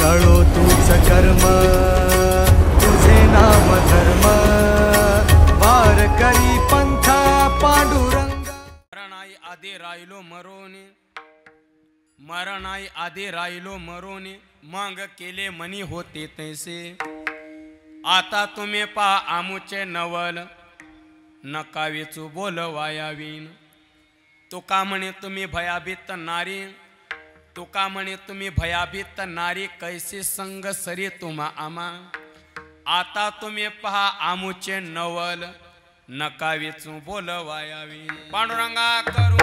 कळो तूच कर्म तुझे नाम धर्म वार करी पंथा पांडुरंग मरणाई आधी राहिलो मरोने मरणाई आधी राहिलो मरोने मग केले मनी होते तैसे आता तुम्ही पहा आमुचे नवल नका वेचू बोल वायावीन तुका म्हणे तुम्ही भयाभीत नारी तुका म्हणे तुम्ही भयाभीत नारी कैसे संग सरी तुम्हा आमा आता तुम्ही पहा आमुचे नवल नका वेचू बोल वायावी पांडुरंगा करू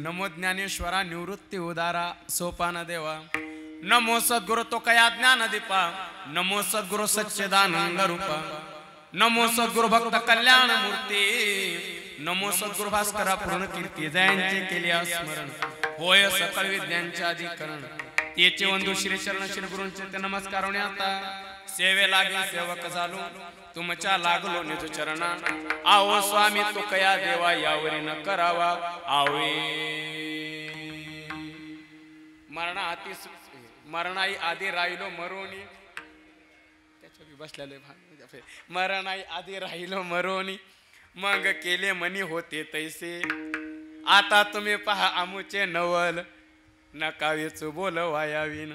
नमो ज्ञानेश्वरा निवृत्ती उदारा सोपान देवा नमो सद्गुरु तो कया ज्ञान दीपा नमो सद्गुरु सच्चिदानंद रूपा नमो सद्गुरु भक्त कल्याण मूर्ती नमो सद्गुरु भास्करा पूर्ण कीर्ती जयांचे केले स्मरण होय सकळ विद्यांचे अधिकरण तेचे वंदू श्री चरण श्री गुरूंचे ते नमस्कार आता सेवे लागे सेवक झालो तुमच्या लागलो निज चरणा आओ स्वामी तो कया देवा यावरी न करावा आवे मरणाई आधी राहिलो मरोनी त्याच्या बसलेले मरणाई आधी राहिलो मरोनी मग केले मनी होते तैसे आता तुम्ही पहा आमुचे नवल नका वेचू बोल वायावीन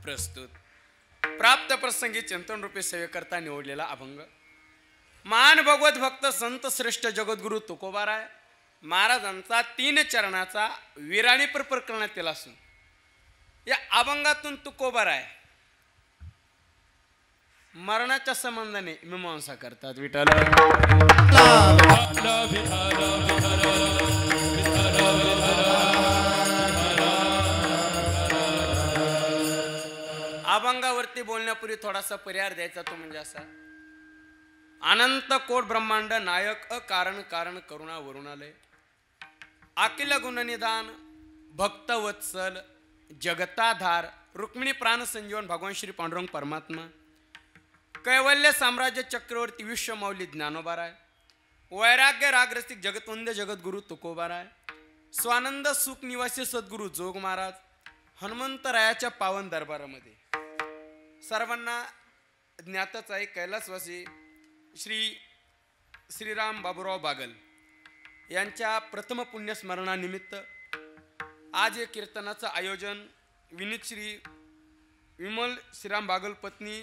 प्रस्तुत प्राप्त प्रसंगी चिंतन रूपी सेवेकरता निवडलेला अभंग मान भगवत भक्त संत श्रेष्ठ जगद्गुरु तुकोबाराय महाराजांचा 3 चरणाचा विराणीपर प्रकरणातील असून या अभंगातून तुकोबाराय मरणाच्या संबंधाने मीमांसा करतात. विठ्ठल अभंगावरती बोलण्यापूर्वी थोडासा पर्याय द्यायचा तो म्हणजे असा अनंत कोट ब्रह्मांड नायक अकारण कारण करुणा वरुणालय अखिल गुणनिदान भक्त वत्सल जगताधार रुक्मिणी प्राण संजीवन भगवान श्री पांडुरंग परमात्मा कैवल्य साम्राज्य चक्रवर्ती विश्वमौली ज्ञानोबाराय वैराग्य रागरसिक जगतवंद्य जगद्गुरु तुकोबाराय स्वानंद सुख निवासी सद्गुरु जोग महाराज हनुमंतरायाच्या पावन दरबारामध्ये सर्वांना ज्ञातच आहे कैलासवासी श्रीराम बाबूराव बागल यांच्या प्रथम पुण्यस्मरणानिमित्त आज या कीर्तनाचं आयोजन विनीत श्री विमल श्रीराम बागल पत्नी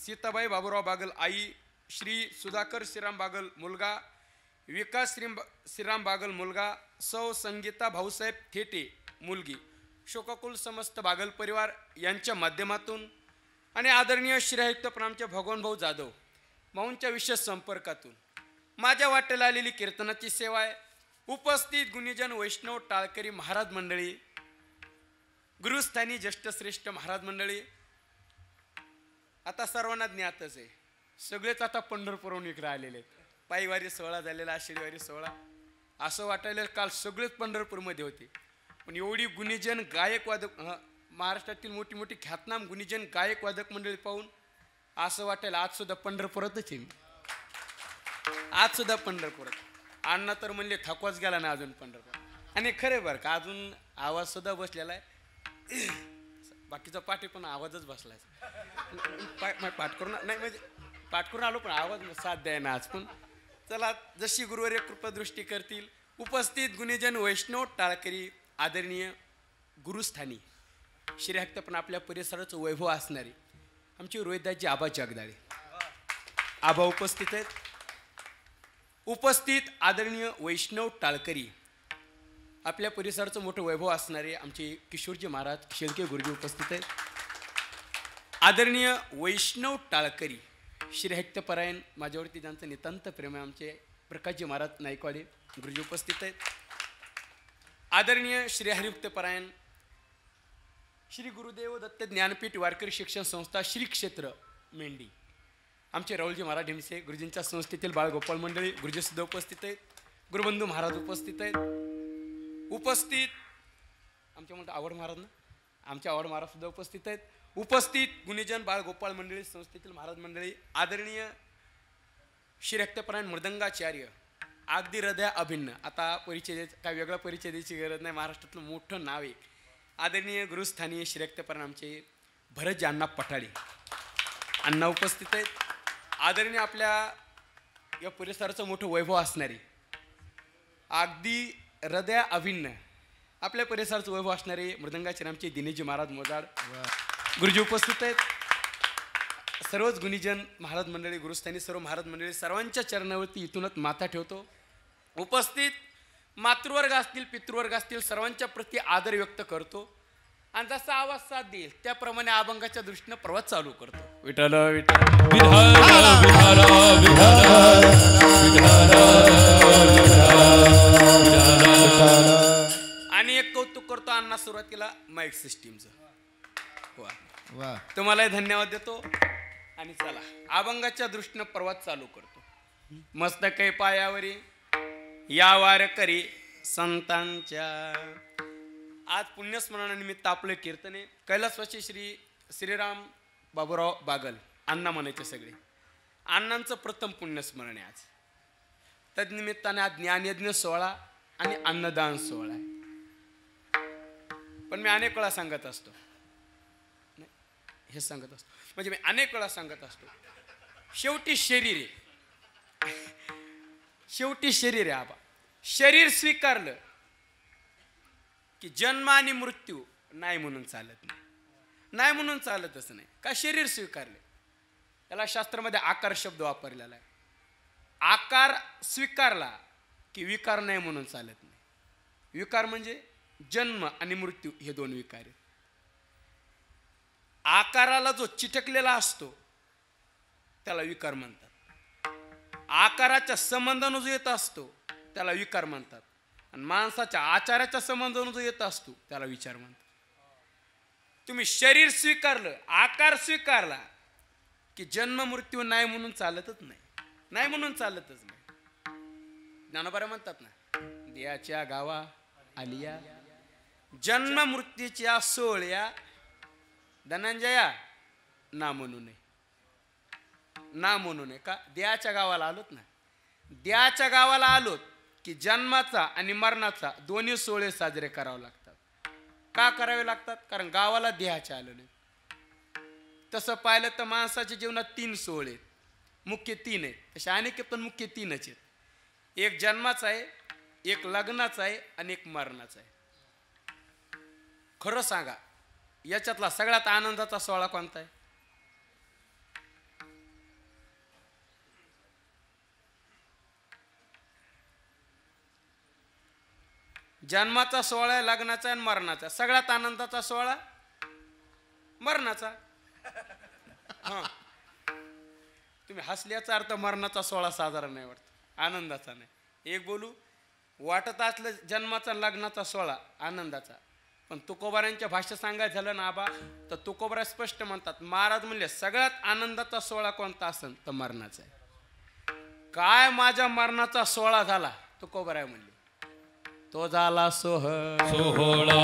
सीताबाई बाबूराव बागल आई श्री सुधाकर श्रीराम बागल मुलगा विकास श्रीराम बागल मुलगा सौ संगीता भाऊसाहेब थेटे मुलगी शोककुल समस्त बागल परिवार यांच्या माध्यमातून आणि आदरणीय श्रीयुक्त प्रणामचे भगवान भाऊ जाधव भाऊंच्या विशेष संपर्कातून माझ्या वाटेला आलेली कीर्तनाची सेवा आहे. उपस्थित गुणीजन वैष्णव टाळकरी महाराज मंडळी गुरुस्थानी ज्येष्ठश्रेष्ठ महाराज मंडळी आता सर्वांना ज्ञातच आहे सगळेच आता पंढरपूरहून इकडे आलेले आहेत. पायवारी सोहळा झालेला आषाढीवारी सोहळा असं वाटायला काल सगळेच पंढरपूरमध्ये होते पण एवढी गुणीजन गायक वादक महाराष्ट्रातील मोठी मोठी ख्यातनाम गुणीजन गायक वादक मंडळी पाहून असं वाटायला आज सुद्धा पंढरपुरातच आहे. आज सुद्धा पंढरपुरात अण्णा तर म्हणले थकवाच गेला ना अजून पंढरपूर आणि खरे बरं का अजून आवाज सुद्धा बसलेला आहे बाकीचा पाठी पण आवाजच बसलाय पाठ करून नाही म्हणजे पाठ करून आलो पण आवाज साथ द्याय ना आज पण चला जशी गुरुवर्य कृपादृष्टी करतील. उपस्थित गुणीजन वैष्णव टाळकरी आदरणीय गुरुस्थानी श्रीहक्त पण आपल्या परिसराचं वैभव असणारे आमचे रोहितदासजी आबा जगदाळे आबा उपस्थित आहेत. उपस्थित आदरणीय वैष्णव टाळकरी आपल्या परिसराचं मोठं वैभव असणारे आमचे किशोरजी महाराज शेळके गुरुजी उपस्थित आहेत. आदरणीय वैष्णव टाळकरी श्रीहक्तपरायण माझ्यावरती ज्यांचं नितांत प्रेम आहे आमचे प्रकाशजी महाराज नाईकवाडे गुरुजी उपस्थित आहेत. आदरणीय श्री हरिभक्तपरायण श्री गुरुदेव दत्त ज्ञानपीठ वारकरी शिक्षण संस्था श्री क्षेत्र मेंढी आमचे राहुलजी महाराज ढिमसे गुरुजींच्या संस्थेतील बाळगोपाळ मंडळी गुरुजी सुद्धा उपस्थित आहेत. गुरुबंधू महाराज उपस्थित आहेत. उपस्थित आमच्या म्हणतो आवड महाराज ना आमचे आवड महाराज सुद्धा उपस्थित आहेत. उपस्थित गुणीजन बाळगोपाळ मंडळी संस्थेतील महाराज मंडळी आदरणीय श्री रक्तपरायण मृदंगाचार्य अगदी हृदय अभिन्न. आता परिचय द्यायचा काय वेगळा परिचय द्यायची गरज नाही. महाराष्ट्रातलं मोठं नाव आहे. आदरणीय गुरुस्थानीय श्री रक्तपरायण आमचे भरतजी अण्णा पठाडे अण्णा उपस्थित आहेत. आदरणीय आपल्या या परिसराचं मोठं वैभव असणारे अगदी हृदय अभिन्न आपल्या परिसराचं वैभव असणारे मृदंगाचार्य आमचे दिनेशजी महाराज मोजाड गुरुजी उपस्थित आहेत. सर्वच गुणीजन महाराज मंडळी गुरुस्थानी सर्व महाराज मंडळी सर्वांच्या चरणावरती इथूनच माथा ठेवतो. उपस्थित मातृवर्ग असतील पितृवर्ग असतील सर्वांच्या प्रती आदर व्यक्त करतो आणि जसा आवाज साथ देईल त्याप्रमाणे अभंगाच्या दृष्टीनं प्रवास चालू करतो. विठ्ठल विठ्ठल आणि एक कौतुक करतो अण्णा सुरुवातीला माईक सिस्टीमचं. वा तुम्हालाही धन्यवाद देतो आणि चला अभंगाच्या दृष्टीनं प्रवास चालू करतो. मस्त काही पायावरी या वारकरी संतांच्या आज पुण्यस्मरणानिमित्त आपले कीर्तने कैलासवासी श्री श्रीराम बाबूराव बागल अण्णा म्हणायचे सगळे अण्णांचं प्रथम पुण्यस्मरण आहे आज. तद्निमित्ताने आज ज्ञानयज्ञ सोहळा आणि अन्नदान सोहळा आहे. पण मी अनेक वेळा सांगत असतो हे सांगत असतो म्हणजे मी अनेक वेळा सांगत असतो शेवटी शरीर आहे. शेवटी शरीर आहे आबा. शरीर स्वीकारलं की जन्म आणि मृत्यू नाही म्हणून चालत नाही. नाही म्हणून चालतच नाही का शरीर स्वीकारले. त्याला शास्त्रामध्ये आकार शब्द वापरलेला आहे. आकार स्वीकारला की विकार नाही म्हणून चालत नाही. विकार म्हणजे जन्म आणि मृत्यू हे दोन विकार आहेत. आकाराला जो चिटकलेला असतो त्याला विकार म्हणतात. आकाराच्या संबंधाने जो येत असतो त्याला विकार म्हणतात आणि माणसाच्या आचाराच्या संबंधाने जो येत असतो त्याला विचार म्हणतात. तुम्ही शरीर स्वीकारलं आकार स्वीकारला की जन्म मृत्यू नाही म्हणून चालतच नाही. नाही म्हणून चालतच नाही. ज्ञानोबा म्हणतात ना देयाच्या गावा आलिया जन्म मृत्यूच्या सोहळ्या धनंजया ना म्हणू नये. ना म्हणू नये का देयाच्या गावाला आलोत ना. देयाच्या गावाला आलोत की जन्माचा आणि मरणाचा दोन्ही सोहळे साजरे करावे लागतात. का करावे लागतात कारण गावाला देहाचे आलो नाही. तसं पाहिलं तर माणसाच्या जीवनात 3 सोहळे आहेत. मुख्य 3 आहेत. तसे अनेक पण मुख्य 3च आहेत. एक जन्माचा आहे एक लग्नाचा आहे आणि एक मरणाचा आहे. खरं सांगा याच्यातला सगळ्यात आनंदाचा सोहळा कोणता आहे. जन्माचा सोहळा आहे लग्नाचा आणि मरणाचा. सगळ्यात आनंदाचा सोहळा मरणाचा. हा तुम्ही हसल्याचा अर्थ मरणाचा सोहळा साधारण नाही वाटत आनंदाचा नाही. एक बोलू वाटत असलं जन्माचा लग्नाचा सोहळा आनंदाचा पण तुकोबारांच्या भाषा सांगायचं झालं ना आबा तर तुकोबारा स्पष्ट म्हणतात महाराज म्हणले सगळ्यात आनंदाचा सोहळा कोणता असेल तर मरणाचा आहे. काय माझ्या मरणाचा सोहळा झाला तुकोबारा म्हणले तो झाला सोहळा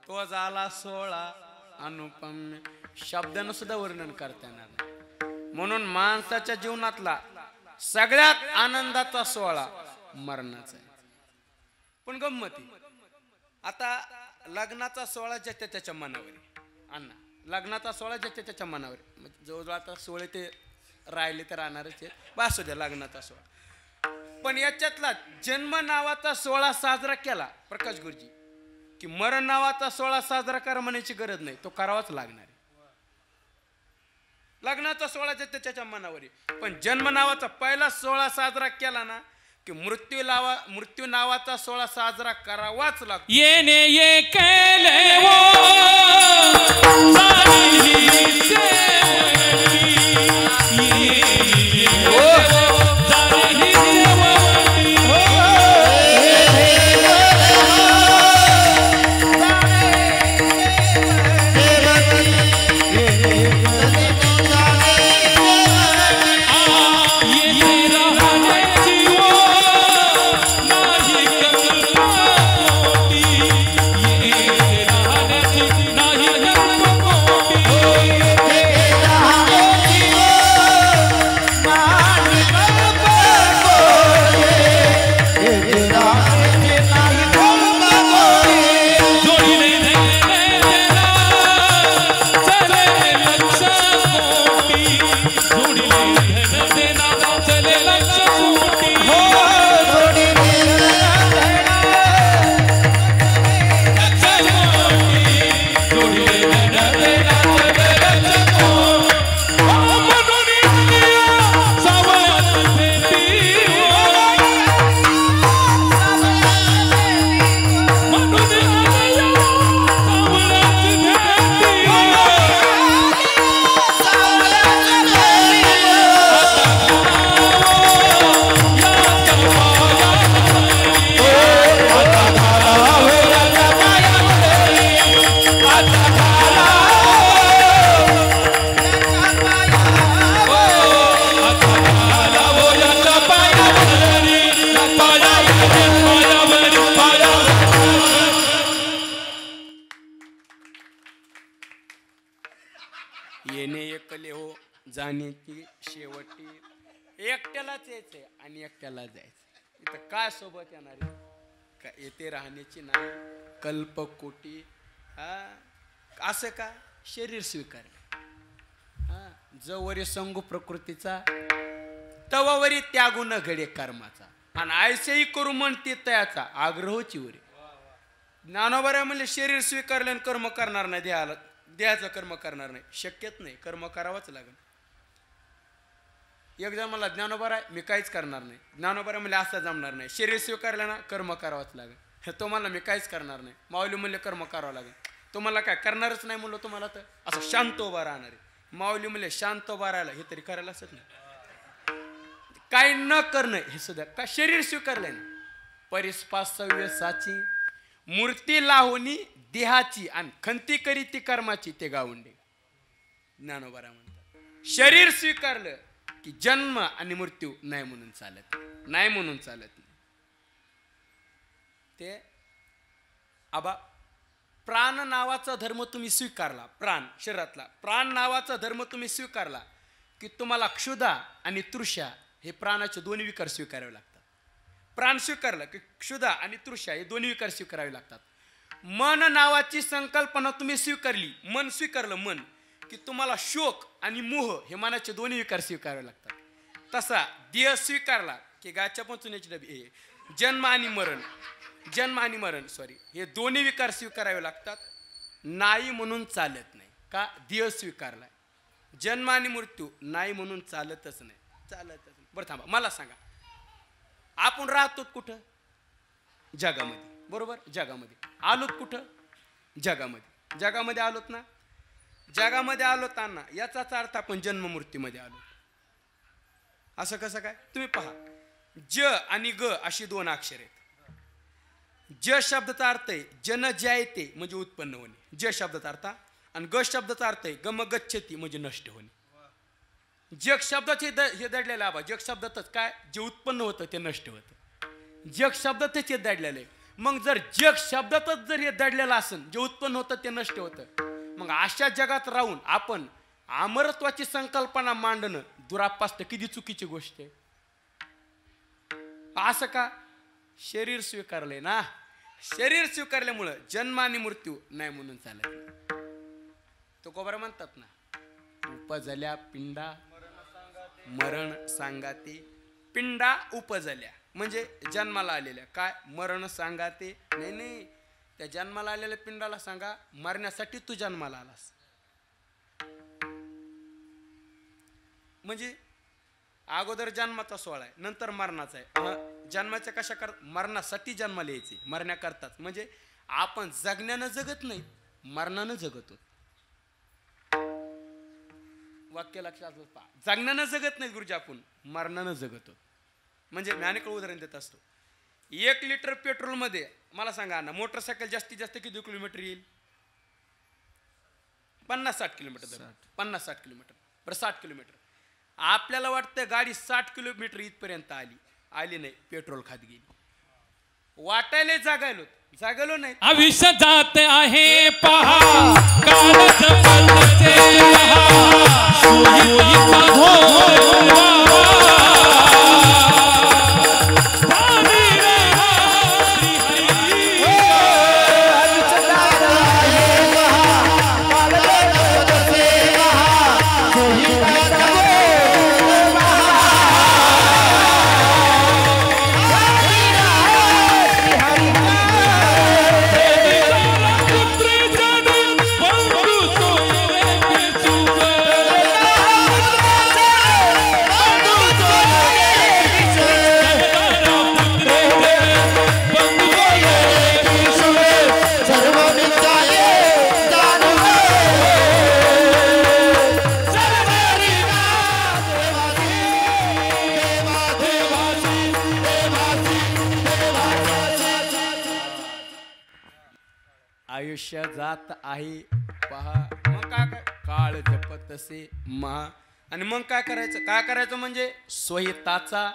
तो झाला 16 अनुपम. शब्दानं सुद्धा वर्णन करता येणार नाही. म्हणून माणसाच्या जीवनातला सगळ्यात आनंदाचा 16 मरणाचा आहे. पण गंमती आता लग्नाचा 16 ज्याच्या त्याच्या मनावर अण्णा. लग्नाचा 16 ज्याच्या त्याच्या मनावर. जवळजवळ आता 16 ते राहिले तर राहणारच आहे. बस द्या लग्नाचा 16. पण याच्यातला जन्म नावाचा 16 साजरा केला प्रकाश गुरुजी की मरण नावाचा 16 साजरा करा म्हणायची गरज नाही. तो करावाच लागणार आहे. लग्नाचा 16 ज्याच्या त्याच्या मनावर आहे. पण जन्म नावाचा पहिला 16 साजरा केला ना की मृत्यू नावाचा 16 साजरा करावाच लागतो. येणे ये केले वो येणे एकले हो जाण्याची शेवटी. एकट्यालाच यायचंय आणि एकट्याला जायचं. इथं काय सोबत येणार आहे का? येथे राहण्याची नाही कल्पकोटी. हा असं का? शरीर स्वीकारले. हा जवरी संगू प्रकृतीचा तवावरी त्यागू न घडे कर्माचा. आणि आयसेही करू म्हणते तयाचा आग्रहोची वरी. ज्ञानोबा म्हणजे शरीर स्वीकारले आणि कर्म करणार नाही. देहाचं कर्म करणार नाही. शक्यच नाही. कर्म करावंच लागेल. एक जण मला ज्ञानोबा आहे मी काहीच करणार नाही. ज्ञानोबा म्हणजे असं जमणार नाही. शरीर स्वीकारलं ना कर्म करावंच लागेल. तो मला मी काहीच करणार नाही. माऊली म्हणले कर्म करावं लागेल. तुम्हाला काय करणारच नाही म्हणलं तुम्हाला तर असं शांत उभा राहणार आहे. माऊली म्हणले शांत उभा राहायला हे तरी करायला असत नाही. काही न करणं हे सुद्धा का शरीर स्वीकारलंय ना. परिस्पासव्य साची मूर्ती लावणी देहाची आणि खंती करी ती कर्माची ते गावंडे. ज्ञानोबा म्हणतात शरीर स्वीकारलं की जन्म आणि मृत्यू नाही म्हणून चालत नाही. म्हणून चालत नाही. ते आबा प्राण नावाचा धर्म तुम्ही स्वीकारला. प्राण शरीरातला प्राण नावाचा धर्म तुम्ही स्वीकारला की तुम्हाला क्षुधा आणि तृषा हे प्राणाचे दोन्ही विकार स्वीकारावे लागतात. प्राण स्वीकारला की क्षुधा आणि तृषा हे दोन्ही विकार स्वीकारावे लागतात. मन नावाची संकल्पना तुम्ही स्वीकारली. मन स्वीकारलं मन की तुम्हाला शोक आणि मोह हे मनाचे दोन्ही विकार स्वीकारावे लागतात. तसा देह स्वीकारला की गाच्या पंचुण्याची डबी हे जन्म आणि मरण हे दोन्ही विकार स्वीकारावे लागतात. नाही म्हणून चालत नाही. का? देह स्वीकारलाय. जन्म आणि मृत्यू नाही म्हणून चालतच नाही. बरं थांबा मला सांगा आपण राहतो कुठं? जगामध्ये. बरोबर. जगामध्ये आलोत कुठं? जगामध्ये आलोत ना. जगामध्ये आलोत ना याचाच अर्थ आपण जन्म मृत्यूमध्ये आलो. असं कसं काय? तुम्ही पहा ज आणि ग अशी दोन अक्षर आहेत. ज शब्दाचा अर्थ आहे जन जायते म्हणजे उत्पन्न होणे. ज शब्दाचा अर्थ आणि ग शब्दाचा अर्थ आहे गम गच्छती म्हणजे नष्ट होणे. जग शब्दाचे हे दडलेलं आबा. जग शब्दातच काय जे उत्पन्न होतं ते नष्ट होतं. जग शब्दातच हे दडलेलं आहे. मग जर जग शब्दातच जर हे दडलेलं असेल, जे उत्पन्न होतं ते नष्ट होतं, मग अशा जगात राहून आपण अमरत्वाची संकल्पना मांडणं दुरापास्त किती चुकीची गोष्ट आहे. असं का? शरीर स्वीकारले ना, शरीर स्वीकारल्यामुळं जन्म आणि मृत्यू नाही म्हणून चालत. तो कोबरा म्हणतात ना, उपजल्या पिंडा मरण सांगाते. पिंडा उपजल्या म्हणजे जन्माला आलेल्या, काय मरण सांगाते? नाही नाही, त्या जन्माला आलेल्या पिंडाला सांगा मरण्यासाठी तू जन्माला आलास. म्हणजे अगोदर जन्माचा सोहळा आहे, नंतर मरणाचा आहे. जन्माच्या कशा कर मरणासाठी जन्माला यायचे, मरण्याकरताच. म्हणजे आपण जगण्यानं जगत नाही, मरणानं जगतो. वाक्य लक्षात पहा, जगण्यानं जगत नाही गुरुजी, आपण मरणानं जगतो. म्हणजे मी अनेक उदाहरण देत असतो. 1 लिटर पेट्रोल मध्ये मला सांगा ना, मोटरसायकल जास्तीत जास्त किती किलोमीटर येईल? 50-60 किलोमीटर. 50-60 किलोमीटर, बरं 60 किलोमीटर. आपल्याला वाटतं गाडी 60 किलोमीटर इथपर्यंत आली नाही, पेट्रोल खात गेली. वाटायला जागायलो नाही. आयुष्य जात आहे पहा, काळच पलटे पहा, सुईचा घोर आयुष्य जात आहे पहा. मग काय काळ जपतसे महा. आणि मग काय करायचं म्हणजे स्वहिताचा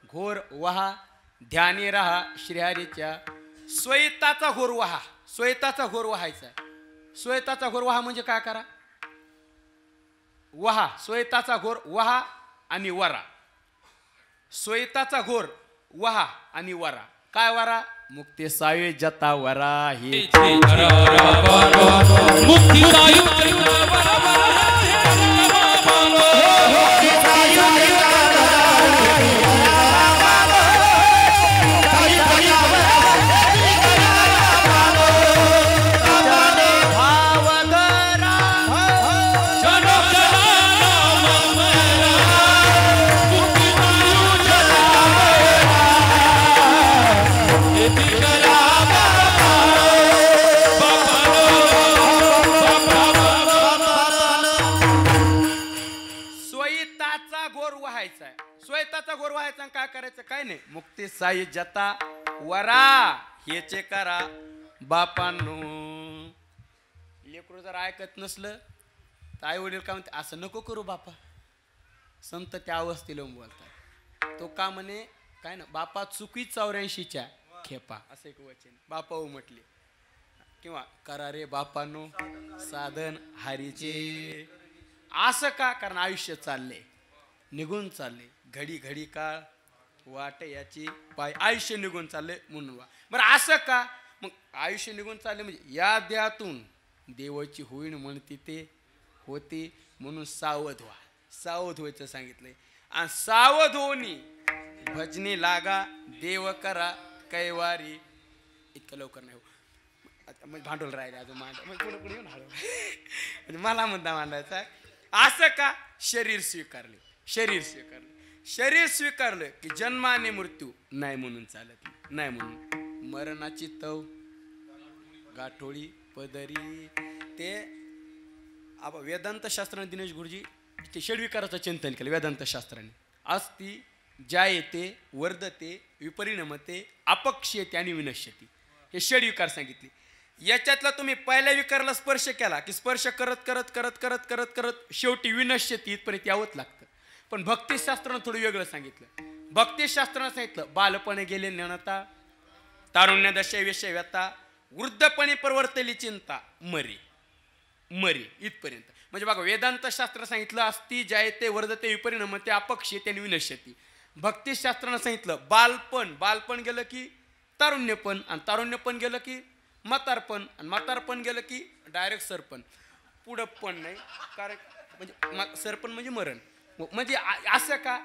घोर वहा, ध्यानी राहा श्रीहरीच्या. स्वहिताचा घोर वहा, स्वहिताचा घोर वहायचा. स्वहिताचा घोर वहा म्हणजे काय करा? वहा, स्वहिताचा घोर वहा आणि वरा. स्वहिताचा घोर वहा आणि वरा. काय वरा? मुक्ती सायु जता वरा ही मुक्ती सायु काय करायचं? काय नाही, मुक्ती साई जता वरा हेचे करा बापांनो. लेकरू जर ऐकत नसलं तर आई वडील काय म्हणते, असं नको करू बापा. संत त्या अवस्थेला बोलतात. तो का म्हणे, काय ना, बापा चुकी 84च्या खेपा, असं एक वचन बापा म्हटले. किंवा करा रे बापांनो साधन हरीचे. असं का? कारण आयुष्य चालले, निघून चालले. घडी घडी काळ वाट याची पाय, आयुष्य निघून चालले म्हणून वा. बरं असं का? मग आयुष्य निघून चालले म्हणजे या देहातून देवाची होईन म्हणती ते होती, म्हणून सावध व्हा. सावध व्हायचं सांगितलंय. आणि सावध होणी भजनी लागा देव करा कैवारी. इतकं लवकर नाही हो, आता म्हणजे भांडवल राहिले अजून पुढे येऊन हळू. म्हणजे मला मुद्दा मांडायचा. असं का? शरीर स्वीकारले, शरीर स्वीकारले. शरीर स्वीकारलं की जन्म आणि मृत्यू नाही म्हणून चालत नाही. म्हणून मरणाची तव गाठोळी पदरी. ते आपण वेदांत शास्त्राने दिनेश गुरुजी ते षड्विकाराचं चिंतन केलं वेदांत शास्त्राने. अस्ति जायते वर्धते विपरिणमते अपक्ष्यते आणि विनश्यती, हे षड्विकार सांगितले. याच्यातला तुम्ही पहिल्या विकाराला स्पर्श केला की स्पर्श करत करत करत करत करत करत शेवटी विनश्यती इथपर्यंत यावंच लागतं. पण भक्तिशास्त्रानं थोडं वेगळं सांगितलं. भक्तिशास्त्रानं सांगितलं बालपणे गेले नेणता तारुण्यदशा विषय व्यथा वृद्धपणे प्रवर्तली चिंता मरी मरी इथपर्यंत. म्हणजे बघा वेदांत शास्त्र सांगितलं असती जायते वर्धते विपरिणमते अपक्षी त्याने विनश्यती. भक्तिशास्त्रानं सांगितलं बालपण बालपण गेलं की तारुण्यपण आणि तारुण्यपण गेलं की म्हातारपण आणि म्हातारपण गेलं की डायरेक्ट सरपण. पुढं पण नाही कारण म्हणजे सरपण म्हणजे मरण. म्हणजे असं का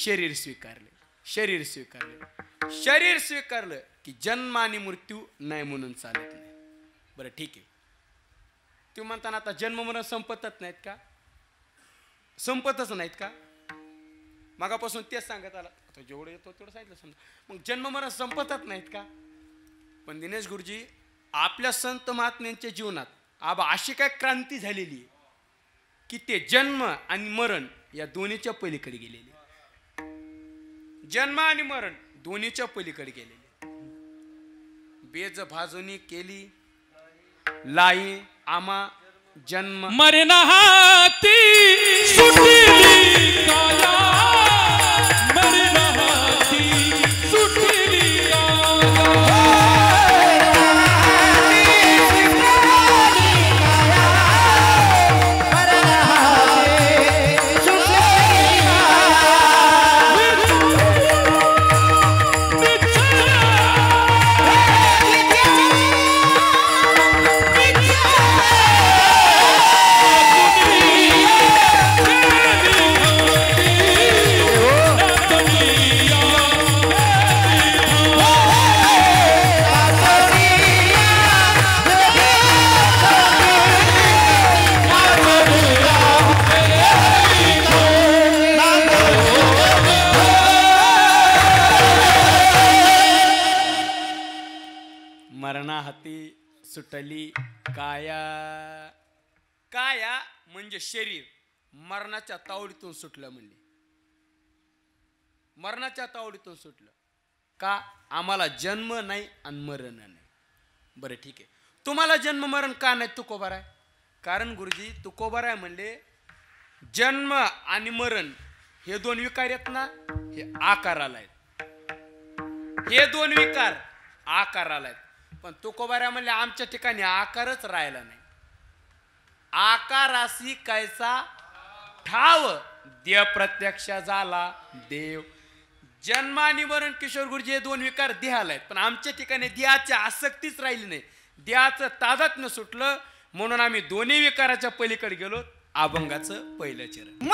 शरीर स्वीकारले शरीर स्वीकारले शरीर स्वीकारलं की जन्म आणि मृत्यू नाही म्हणून चालत नाही. बरं ठीक आहे तुम्ही म्हणताना आता जन्म मरण संपतच नाहीत का संपतच नाहीत का मागापासून तेच सांगत आला आता जेवढं येतो तेवढं सांगितलं समजा मग जन्म मरण संपतच नाहीत का. पण दिनेश गुरुजी आपल्या संत महात्म्यांच्या जीवनात आबा अशी काय क्रांती झालेली आहे की ते जन्म आणि मरण या दोन्हीच्या पलीकडे गेलेले. जन्म आणि मरण दोन्हीच्या पलीकडे गेलेले. बेज भाजणी केली लाई आमा जन्म मरण हाती सुटली काया मरण हाती सुटली काया. सुटली काया. काया म्हणजे शरीर मरणाच्या तावडीतून सुटलं म्हणजे मरणाच्या तावडीतून सुटलं का आम्हाला जन्म नाही आणि मरण नाही. बरं ठीक आहे तुम्हाला जन्म मरण का नाही तुकोबार आहे कारण गुरुजी तुकोबार आहे म्हणले जन्म आणि मरण हे दोन विकार आहेत ना हे आकाराला आहेत. हे दोन विकार आकाराला आहेत. पण तुकोबाऱ्या म्हणले आमच्या ठिकाणी आकारच राहिला नाही. आकारासी कैसा ठाव देव प्रत्यक्ष झाला देव. जन्म आणि मरण किशोर गुरुजी हे दोन विकार देहाला आहेत पण आमच्या ठिकाणी देहाची आसक्तीच राहिली नाही. देहाचं तादात्म्य सुटलं म्हणून आम्ही दोन्ही विकाराच्या पलीकडे गेलो. अभंगाचं पहिलं चरण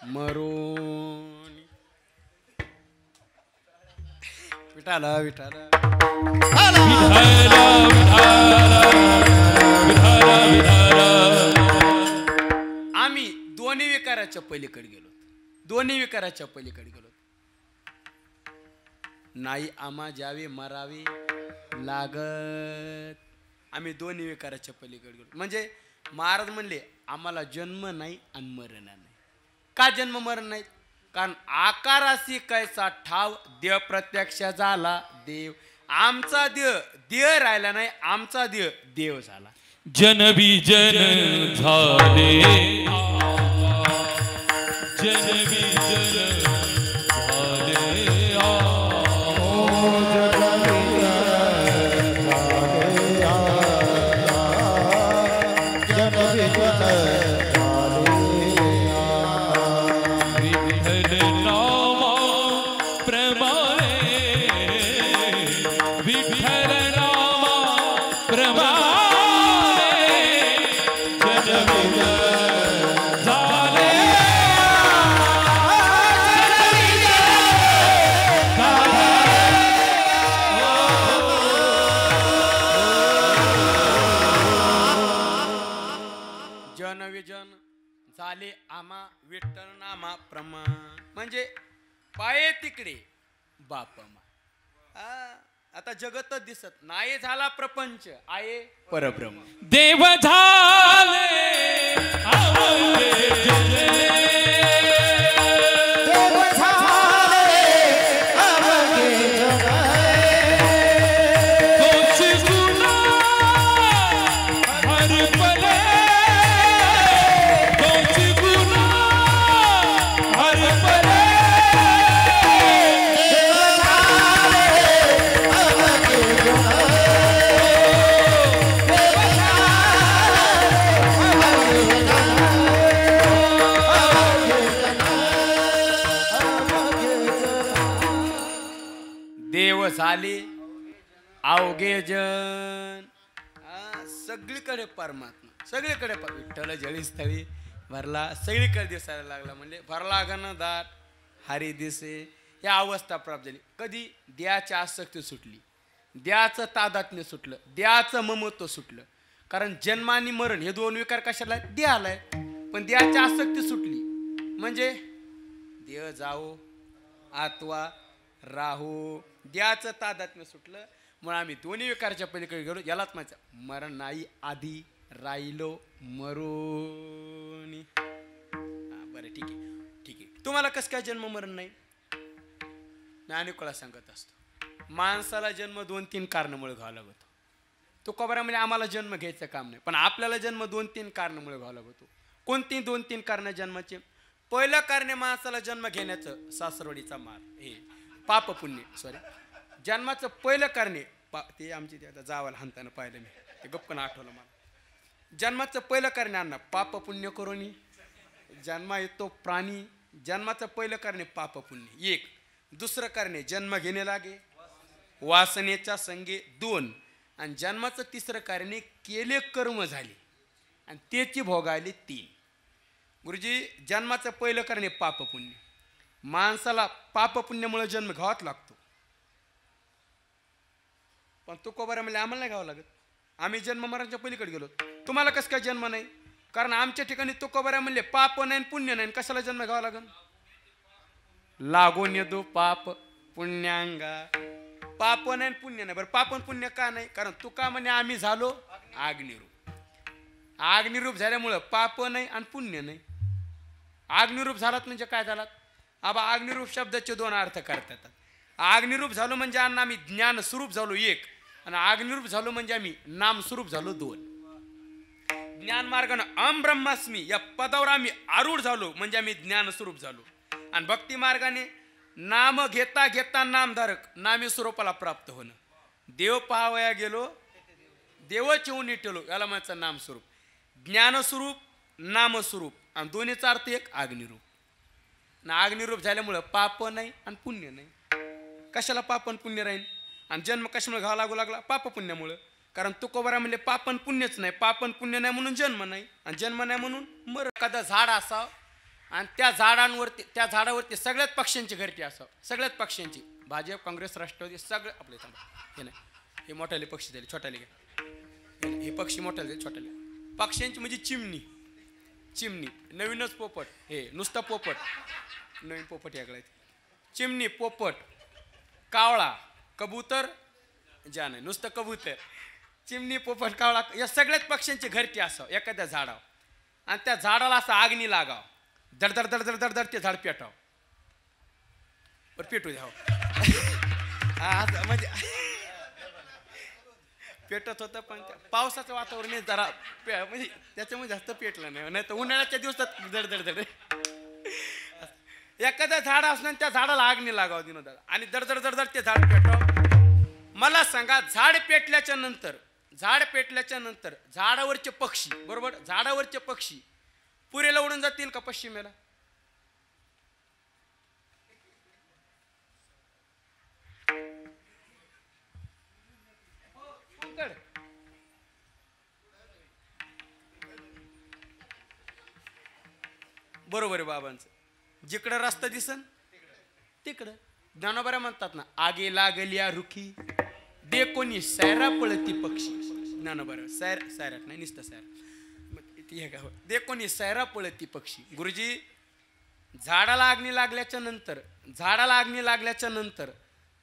मरून. विठाला विठाला आम्ही दोन्ही विकाराच्या पलीकडे गेलो. दोन्ही विकाराच्या पलीकडे गेलो. नाही आम्हा जावे मरावे लागत. आम्ही दोन्ही विकाराच्या पलीकडे गेलो. म्हणजे महाराज म्हणले आम्हाला जन्म नाही आणि मरण नाही. का जन्म मरण नाही? कारण आकाराशी कैसा ठाव देव प्रत्यक्ष झाला देव. आमचा देव राहिला नाही, आमचा देव झाला. जनबी जन झाले जनबी जन झाले झाले आम्हा विठ्ठल नामा प्रमाण. म्हणजे पाये तिकडे बापमा. आता जगतच दिसत नाही झाला प्रपंच आहे परब्रह्म. देव झाले झाले अवघे जन. सगळीकडे परमात्मा, सगळीकडे विठ्ठल जळी स्थळी भरला, सगळीकडे दिसायला लागला. म्हणजे भरला गण दाट हरी दिसे. या अवस्था प्राप्त झाली. कधी द्याची आसक्ती सुटली, द्याचं तादात्म्य सुटलं, द्याचं ममत्व सुटलं. कारण जन्म आणि मरण हे दोन विकार कशाला द्यालाय. पण द्याची आसक्ती सुटली म्हणजे देह जाओ आत्वा राहू. द्याचं तादात्म्य सुटलं म्हणून आम्ही दोन्ही विकारच्या पलीकडे गेलो. यालाच माझं मरण नाही आधी राहिलो मरून. बरं ठीक आहे ठीक आहे. तुम्हाला कसं काय जन्म मरण नाही? मी अनेक सांगत असतो माणसाला जन्म 2-3 कारणामुळे घ्यावा लागतो. तो कबरामध्ये आम्हाला जन्म घ्यायचं काम नाही, पण आपल्याला जन्म 2-3 कारणामुळे घ्यावा लागतो. कोणती 2-3 कारण जन्माचे? पहिलं कारण माणसाला जन्म घेण्याचं सासरवडीचा मार, हे पाप पुण्य. सॉरी, जन्माचं पहिलं कारण ते आमची आता जावाला हाणताना पाहिलं मी, ते गप्पन आठवलं मला. जन्माचं पहिलं कारण अण्णा पाप पुण्य करून जन्मा येतो प्राणी. जन्माचं पहिलं कारण पाप पुण्य एक. दुसरं कारण जन्म घेणे लागे वासनेच्या संगे 2. आणि जन्माचं तिसरं कारण केले कर्म झाले आणि त्याची भोगायले 3. गुरुजी जन्माचं पहिलं कारण पाप पुण्य. माणसाला पाप पुण्यामुळे जन्म घ्यावाच लागतो. पण तुकोबारा म्हणजे आम्हाला नाही घ्यावं लागत. आम्ही जन्म मरणाच्या पलीकडे गेलो. तुम्हाला कसं काय जन्म नाही? कारण आमच्या ठिकाणी तुकोबारा म्हणले पाप नाही पुण्य नाही, कशाला जन्म घ्यावा लागेल? लागून येतो पाप पुण्यांगा. पाप नाही पुण्य नाही. बरं पाप पुण्य का नाही? कारण तुका म्हणे आम्ही झालो अग्निरूप. अग्निरूप झाल्यामुळं पाप नाही आणि पुण्य नाही. अग्निरूप झालात म्हणजे काय झालात? आबा अग्निरूप शब्दाचे 2 अर्थ करता येतात. अग्निरूप झालो म्हणजे अण्णा आम्ही ज्ञान स्वरूप झालो 1, आणि अग्निरूप झालो म्हणजे आम्ही नाम स्वरूप झालो 2. ज्ञान मार्गाने अहम ब्रह्मास्मी या पदावर आम्ही आरूढ झालो म्हणजे आम्ही ज्ञान स्वरूप झालो. आणि भक्ती मार्गाने नाम घेता घेता नामधारक नामी स्वरूपाला प्राप्त होणं. देव पाहावया गेलो देवच येऊन टेलो, याला म्हणायचं नाम स्वरूप. ज्ञानस्वरूप नामस्वरूप आणि दोन्हीचा अर्थ एक अग्निरूप. ना अग्निरूप झाल्यामुळं पाप नाही आणि पुण्य नाही. कशाला पाप आणि पुण्य राहील? आणि जन्म कशामुळे घ्यावा लागू लागला? पाप पुण्यामुळं. कारण तुकोबारा म्हणले पाप आणि पुण्यच नाही, पाप आणि पुण्य नाही म्हणून जन्म नाही, आणि जन्म नाही म्हणून मर. एखादं झाड असावं आणि त्या झाडांवरती त्या झाडावरती सगळ्याच पक्षांची घरटी असावं, सगळ्याच पक्षांची, भाजप काँग्रेस राष्ट्रवादी सगळं आपले थांबा हे नाही, हे मोठ्याले पक्षी दिले छोट्याले घ्या, हे पक्षी मोठ्याले छोट्याले पक्ष्यांची म्हणजे चिमणी, चिमणी नवीनच पोपट, हे नुसता पोपट, नवीन पोपट याकडे चिमणी पोपट कावळा कबूतर ज्या नाही नुसतं कबूतर चिमणी पोपट कावळा या सगळ्याच पक्ष्यांची घरटी असावं एखाद्या झाडावर आणि त्या झाडाला असं आग्नी लागाव दडदड दडदड दडदड ते झाड पेटाव बरं पेटू द्यावं म्हणजे पेटत होतं पण पावसाचं वातावरण जरा म्हणजे त्याच्यामुळे जास्त पेटलं नाही तर उन्हाळ्याच्या दिवसात दडदड एखाद्या झाड असणार त्या झाडाला आग्नी लागावं दिनो दादा आणि दडदड दडदड ते झाड पेटाव मला सांगा झाड पेटल्याच्या नंतर झाडावरचे पक्षी बरोबर झाडावरचे पक्षी पुरेला उडून जातील का पश्चिमेला बरोबर आहे बाबांचं जिकडं रस्ता दिसन तिकडं ज्ञानोबा म्हणतात ना आगे लागल्या रुखी दे कोणी सैरा पळती पक्षी ज्ञानोबा सैराट नाही नुसतं सैर दे कोणी सैरा पळती पक्षी गुरुजी झाडाला आग्नी लागल्याच्या नंतर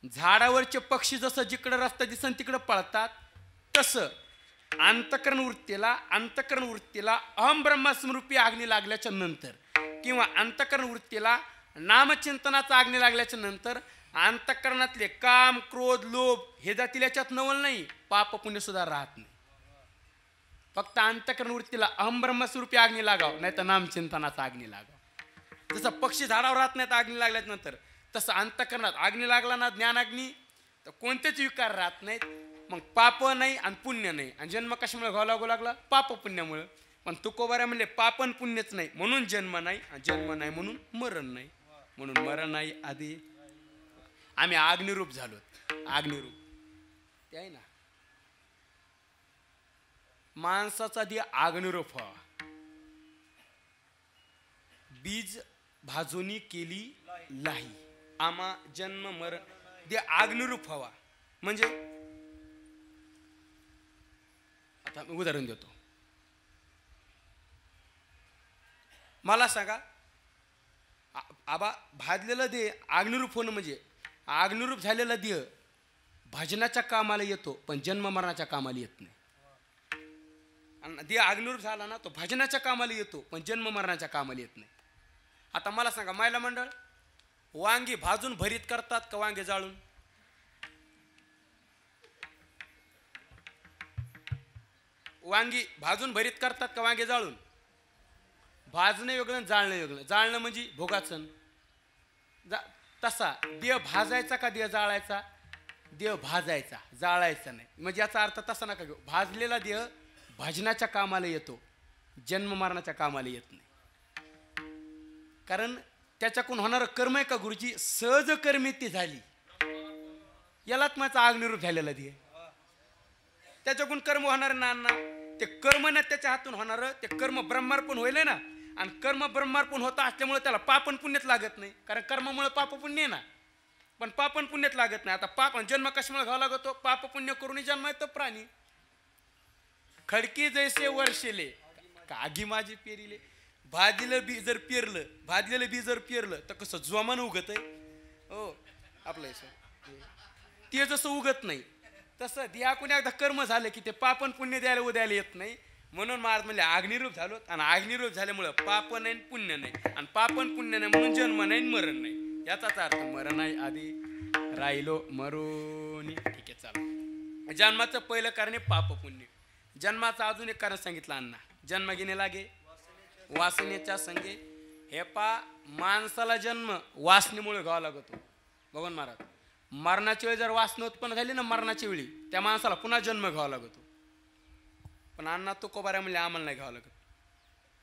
झाडावरचे पक्षी जसं जिकडं रस्ता दिसन तिकडं पळतात तसं अंतकरण वृत्तीला अहम ब्रह्मस्वरूपी आग्नी लागल्याच्या नंतर किंवा अंतकरण वृत्तीला नामचिंतनाचा आग्नी लागल्याच्या नंतर अंतकरणातले काम क्रोध लोभ हे जातील याच्यात नवल नाही पाप पुण्य सुद्धा राहत नाही फक्त अंतकरण वृत्तीला अहम ब्रह्मस्वरूपी आग्नी लागाव नाही तर नामचिंतनाचा आग्नी लागाव जसं पक्षी झाडावर राहत नाही तर आग्नी लागल्याच्या नंतर तसं अंतकरणात आग्नी लागला ना ज्ञानाग्नी तर कोणतेच विकार राहत नाहीत मग पाप नाही आणि पुण्य नाही आणि जन्म कशामुळे घालावं लागला पाप पुण्यामुळे पण तुकोबारा म्हणले पापन पुण्यच नाही म्हणून जन्म नाही म्हणून मरण नाही म्हणून मरण नाही आधी आम्ही अग्निरूप झालो अग्निरूप ते आहे ना माणसाचा दे अग्निरूप व्हावा बीज भाजूनी केली लाही आमा जन्म मरण दे अग्निरूप व्हावा म्हणजे आता मी उदाहरण देतो मला सांगा आबा भाजलेलं दे अग्निरूप होणं म्हणजे अग्निरूप झालेला देह भजनाच्या कामाला येतो पण जन्म मरणाच्या कामाला येत नाही आणि देह अग्निरूप झाला ना तो भजनाच्या कामाला येतो पण जन्म मरणाच्या कामाला येत नाही आता मला सांगा महिला मंडळ वांगी भाजून भरीत करतात का वांगे जाळून वांगी भाजून भरीत करतात का वांगे जाळून भाजणं वेगळं जाळणं वेगळं जाळणं म्हणजे भोगाचं तसा देह भाजायचा का देह जाळायचा देह भाजायचा जाळायचा नाही म्हणजे याचा अर्थ तसा नका घेऊ भाजलेला देह भजनाच्या कामाला येतो जन्म मरणाच्या कामाला येत नाही कारण त्याच्याकडून होणारं कर्म आहे का गुरुजी सहज कर्मी ती झाली यालाच माझा अग्निरूप झालेला देह त्याच्याकडून कर्म होणार ना ते कर्म ना त्याच्या हातून होणार ते कर्म ब्रह्मार्पण होईल ना आणि कर्म ब्रह्मार्पण होता असल्यामुळे त्याला पापन पुण्यच लागत नाही कारण कर्मामुळे पाप पुण्य आहे ना पण पापन पुण्यच लागत नाही आता पाप जन्म कशामुळे घ्यावा लागतो पाप पुण्य करून जन्म येतो प्राणी खडकी जैसे वर्षेले कागी माझी पेरिले भाजलेलं बी जर पेरलं तर कसं जोमानं उगत आहे हो आपलं ते जसं उगत नाही तसं द्या कोणी एकदा कर्म झालं की ते पापन पुण्य द्यायला उद्याला येत नाही म्हणून महाराज म्हणले अग्निरूप झालो आणि अग्निरूप झाल्यामुळं पाप नाही पुण्य नाही आणि पापन पुण्य नाही म्हणून जन्म नाही मरण नाही याचाच अर्थ मरण आहे आधी राहिलो मरून ठीक आहे चालू जन्माचं पहिलं कारण आहे पाप पुण्य जन्माचं अजून एक कारण सांगितलं अण्णा जन्म घेणे लागे वासनेच्या संगे हे माणसाला जन्म वासनेमुळे घ्यावा लागतो भगवान महाराज मरणाच्या वेळी जर वासना उत्पन्न झाली ना मरणाच्या वेळी त्या माणसाला पुन्हा जन्म घ्यावा लागतो पण अण्णा तुकोबाऱ्या म्हणले आम्हाला नाही घ्यावं लागत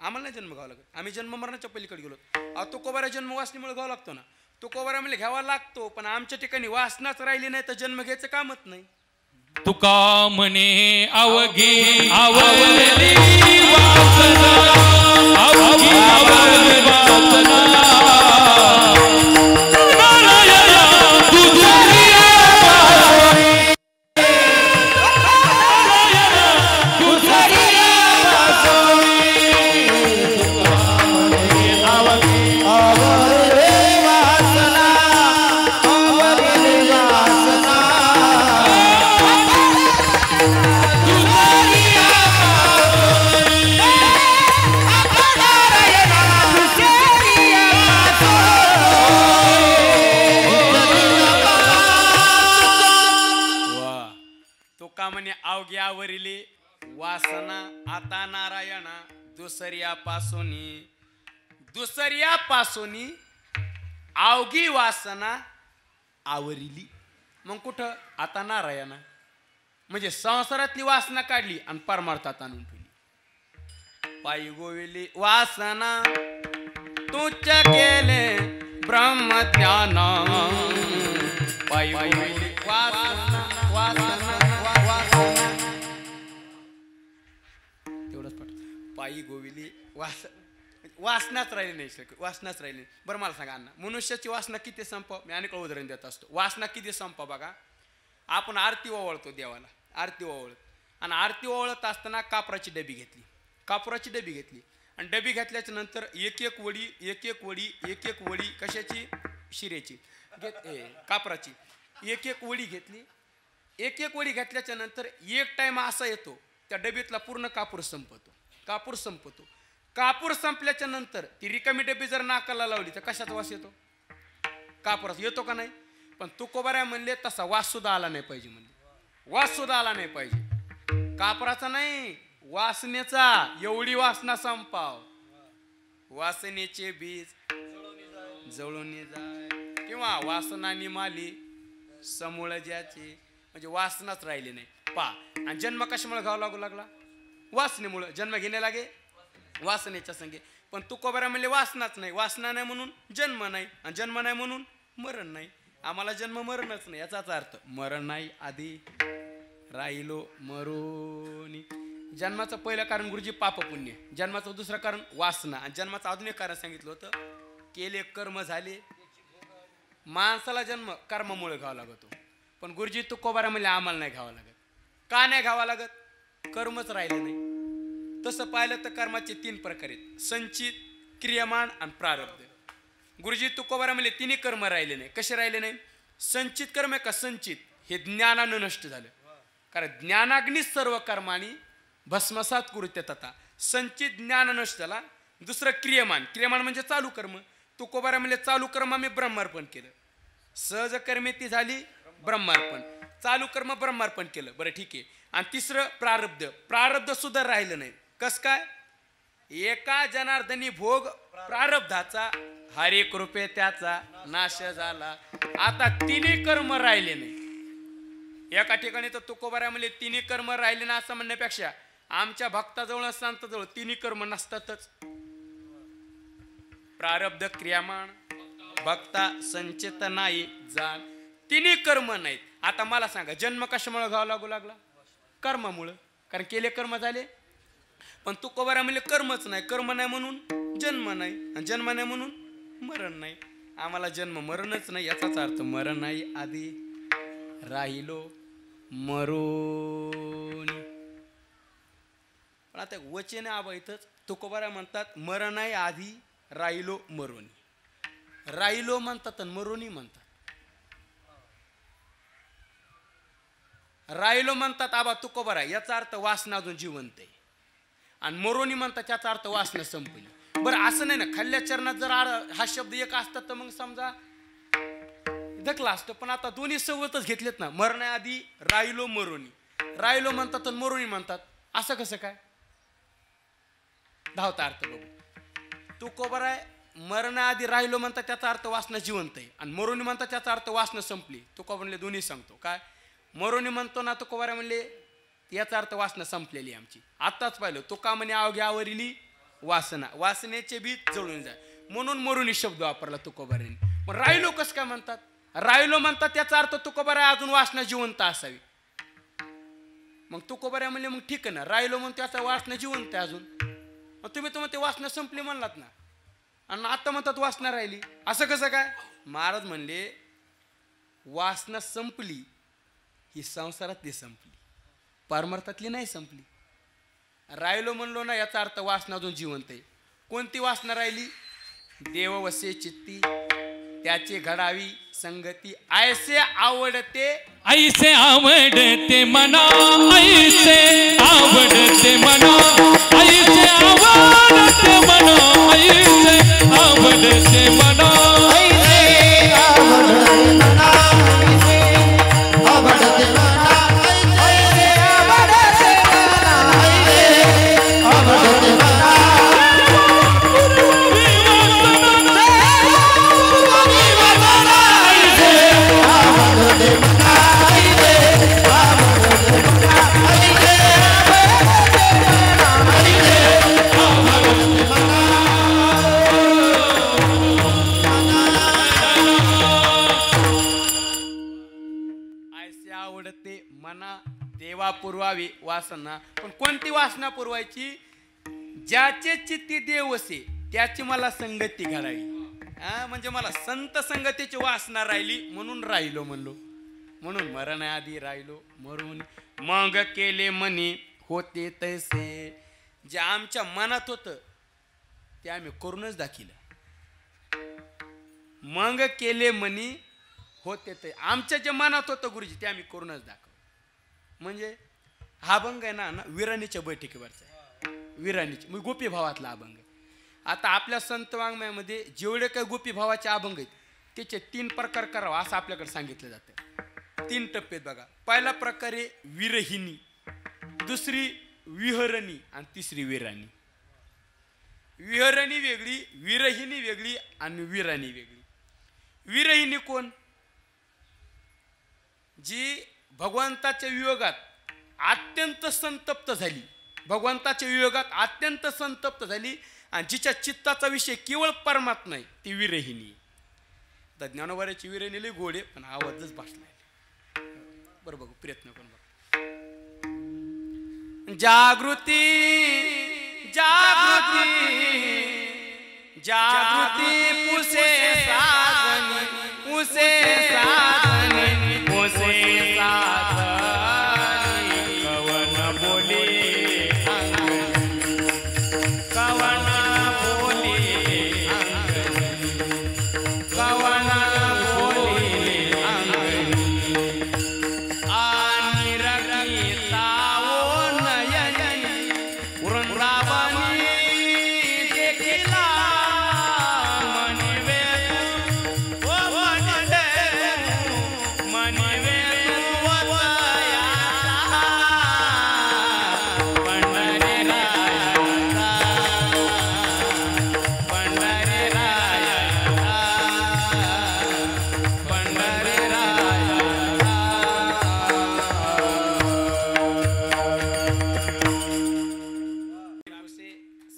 आम्हाला नाही जन्म घ्यावा लागत आम्ही जन्म मरणाच्या पलीकडे गेलो तुकोबाऱ्या जन्म वासनेमुळे घ्यावा लागतो ना तुकोबाऱ्या म्हणले घ्यावा लागतो पण आमच्या ठिकाणी वासनाच राहिली नाही तर जन्म घ्यायचं कामच नाही तुका म्हणे अवघी आवडली वासना अवघी आवडली स्वप्ना नारायणा दुसऱ्या अवघ्यावरिले वासना आता नारायणा दुसऱ्यापासून अवघी वासना आवरिली. मग कुठं आता नारायणा म्हणजे संसारातली वासना काढली आणि परमार्थात आणून ठेवली. पायी गोविली वासना तुच्छ केले ब्रह्मज्ञान. पायी गोविली वासना तेवढंच पाठ. पायी गोविली वासनाच राहिली नाही. वासनाच राहिली नाही. बरं मला सांगा अण्णा, मनुष्याची वासना किती संपव? मी अनेक उदाहरण देत असतो. वासना किती संपव बघा. आपण आरती ओवाळतो देवाला, आरती ओवाळत आणि आरती ओवाळत असताना कापराची डबी घेतली आणि डबी घेतल्याच्या नंतर एक एक वडी कशाची? शिरेची कापराची एक एक वडी घेतली. एक एक वडी घेतल्याच्या नंतर एक टाइम असा येतो त्या डबीतला पूर्ण कापूर संपतो. कापूर संपल्याच्या नंतर ती रिकामी डबी जर नाकाला लावली तर कशाचा वास येतो? कापुराचा येतो का नाही? पण तुकोबाराय म्हणले तसा वास सुद्धा आला नाही पाहिजे. कापराचा नाही, वासनेचा. एवढी वासना संपाव. वासनेचे बीज जळून जाय किंवा वासना निमाली समूळ ज्याचे, म्हणजे वासनाच राहिली नाही. आणि जन्म कशामुळे घावा लागू लागला? वासनेमुळे जन्म घेणे लागे वासनेच्या संगे. पण तुकोबाराय म्हणले वासनाच नाही, वासना नाही म्हणून जन्म नाही, आणि जन्म नाही म्हणून मरण नाही. आम्हाला जन्म मरणच नाही याचाच अर्थ मरण नाही, आधी राहिलो मरोनी. जन्माचं पहिलं कारण गुरुजी पाप पुण्य, जन्माचं दुसरं कारण वासना, आणि जन्माचं अजून एक कारण सांगितलं होतं, केले कर्म झाले. माणसाला जन्म कर्मामुळे घ्यावा लागतो, पण गुरुजी तुकोबाराय म्हणले आम्हाला नाही घ्यावा लागत. का नाही घ्यावा लागत? कर्मच राहिले नाही. तसं पाहिलं तर कर्माचे 3 प्रकार आहेत, संचित, क्रियमान आणि प्रारब्ध. गुरुजी तुकोबाराय म्हणले तिन्ही कर्म राहिले नाही. कसे राहिले नाही? संचित कर्म आहे का? संचित हे ज्ञानानं नष्ट झालं, कारण ज्ञानाग्नीच सर्व कर्मानी भस्मसात कृत्य तथा. संचित ज्ञान नष्ट झाला. दुसरं क्रियमान म्हणजे चालू कर्म. तुकोबाराय म्हणले चालू कर्म आम्ही ब्रह्मार्पण केलं. सहज कर्मे ती झाली ब्रह्मार्पण, चालू कर्म ब्रह्मार्पण केलं. बरं ठीक आहे. आणि तिसरं प्रारब्ध सुद्धा राहिलं नाही. कस काय? एका जनार्दनी भोग प्रारब्धाचा, हरी कृपे त्याचा नाश झाला. आता तिन्ही कर्म राहिले नाही. एका ठिकाणी तर तुकोबाराय म्हणले तिन्ही कर्म राहिले ना असं म्हणण्यापेक्षा आमच्या भक्ताजवळ संताजवळ तिन्ही कर्म नसतातच. प्रारब्ध, क्रियामान, भक्ता, संचित नाही जाण, तिन्ही कर्म नाहीत. आता मला सांगा जन्म कशामुळे घ्यावा लागू लागला? कर्मामुळं, कारण केले कर्म झाले. पण तुकोबाराय म्हणले कर्मच नाही, कर्म नाही म्हणून जन्म नाही, आणि जन्म नाही म्हणून मरण नाही. आम्हाला जन्म मरणच नाही याचाच अर्थ मरण नाही, आधी राहिलो मरोनी. पण आता वचने आबा इथंच तुकोबाराय म्हणतात मरण आहे आधी राहिलो मरोनी. राहिलो म्हणतात आणि मरोनी म्हणतात. राहिलो म्हणतात आबा तुकोबाराय याचा अर्थ वासना अजून जिवंत आहे, आणि मरोनी म्हणतात याचा अर्थ वासना संपली. बरं असं नाही ना, खाल्ल्या चरणात जर हा शब्द एक असतात तर मग समजा धकला असतं. पण आता दोन्ही सोबतच घेतलेत ना, मरण्याआधी राहिलो मरोनी. राहिलो म्हणतात आणि मरोनी म्हणतात, असं कसं काय? धावता अर्थ बघू. तुकोबाराय मरण्याआधी राहिलो म्हणतात त्याचा अर्थ वासना जिवंत आहे, आणि मरोनी म्हणतात त्याचा अर्थ वासना संपली. तुकोबा म्हणले दोन्ही सांगतो. काय मरोनी म्हणतो ना तुकोबाराय म्हणले याचा अर्थ वासना संपलेली आमची. आत्ताच पाहिलं तुका म्हणे अवघ्या आवरिली वासना, वासनेचे बीज जळून जाय म्हणून मरोनी शब्द वापरला तुकोबारायने. पण राहिलो कसं काय म्हणतात? राहिलो म्हणतात त्याचा अर्थ तुकोबाराय अजून वासना जिवंत असावी. मग तुकोबाराय म्हणले मग ठीक आहे ना, राहिलो म्हणून त्याचा वासना जिवंत आहे अजून. मग तुम्ही ते वासना संपली म्हणलात ना, आणि आता म्हणतात वासना राहिली. असं कसं काय? महाराज म्हणले वासना संपली ही संसारातली संपली, परमार्थातली नाही संपली. राहिलो म्हणलो ना याचा अर्थ वासना अजून जिवंत आहे. कोणती वासना राहिली? देव वसे चित्ती त्याची घडावी संगती, ऐसे आवडते ऐसे आवडते मना, ऐसे आवडते मना, ऐसे आवडते मना, ऐसे आवडते मना. देवा पुरवावी वासना. पण कोणती वासना पुरवायची? ज्याचे चित्ती देव वसे त्याची मला संगती घडावी. म्हणजे मला संत संगतीची वासना राहिली म्हणून राहिलो म्हणलो, म्हणून मरणाआधी राहिलो. मरून मग केले मनी होते तैसे. जे आमच्या मनात होतं ते आम्ही करूनच दाखिलं. मग केले मनी होते ते आमच्या जे मनात होतं गुरुजी ते आम्ही करूनच दाखवलं. म्हणजे हा अभंग आहे ना विराणीच्या बैठकीवरचा आहे. विराणीची मग गोपी भावातला अभंग आहे. आता आपल्या संत वाङ्मयामध्ये जेवढे काही गोपी भावाचे अभंग आहेत त्याचे 3 प्रकार करावा असं आपल्याकडे सांगितलं जातं. 3 टप्पे बघा. पहिला प्रकार आहे विरहिणी, दुसरी विहरणी आणि तिसरी विराणी. विहरणी वेगळी, विरहिणी वेगळी आणि विराणी वेगळी. विरहिणी कोण? जी भगवंताच्या वियोगात अत्यंत संतप्त झाली, भगवंताच्या वियोगात अत्यंत संतप्त झाली आणि जिच्या चित्ताचा विषय केवळ परमात्मा आहे ती विरहिणी. तर ज्ञानोबाऱ्याची विरहिणी लई गोड आहे पण आवाजच भासला. बरं बघू प्रयत्न करून बघ. जागृती जागृती जागृती पुसे साधनी, पुसे साधनी, पुसे साधनी. कवन बोले कवन बोले कवन बोले आणि रंगीता ओ नयनी वृंदावनी देखिला मनवे ओ मनडे मनवे वया पंढरी राया पंढरी राया पंढरी राया.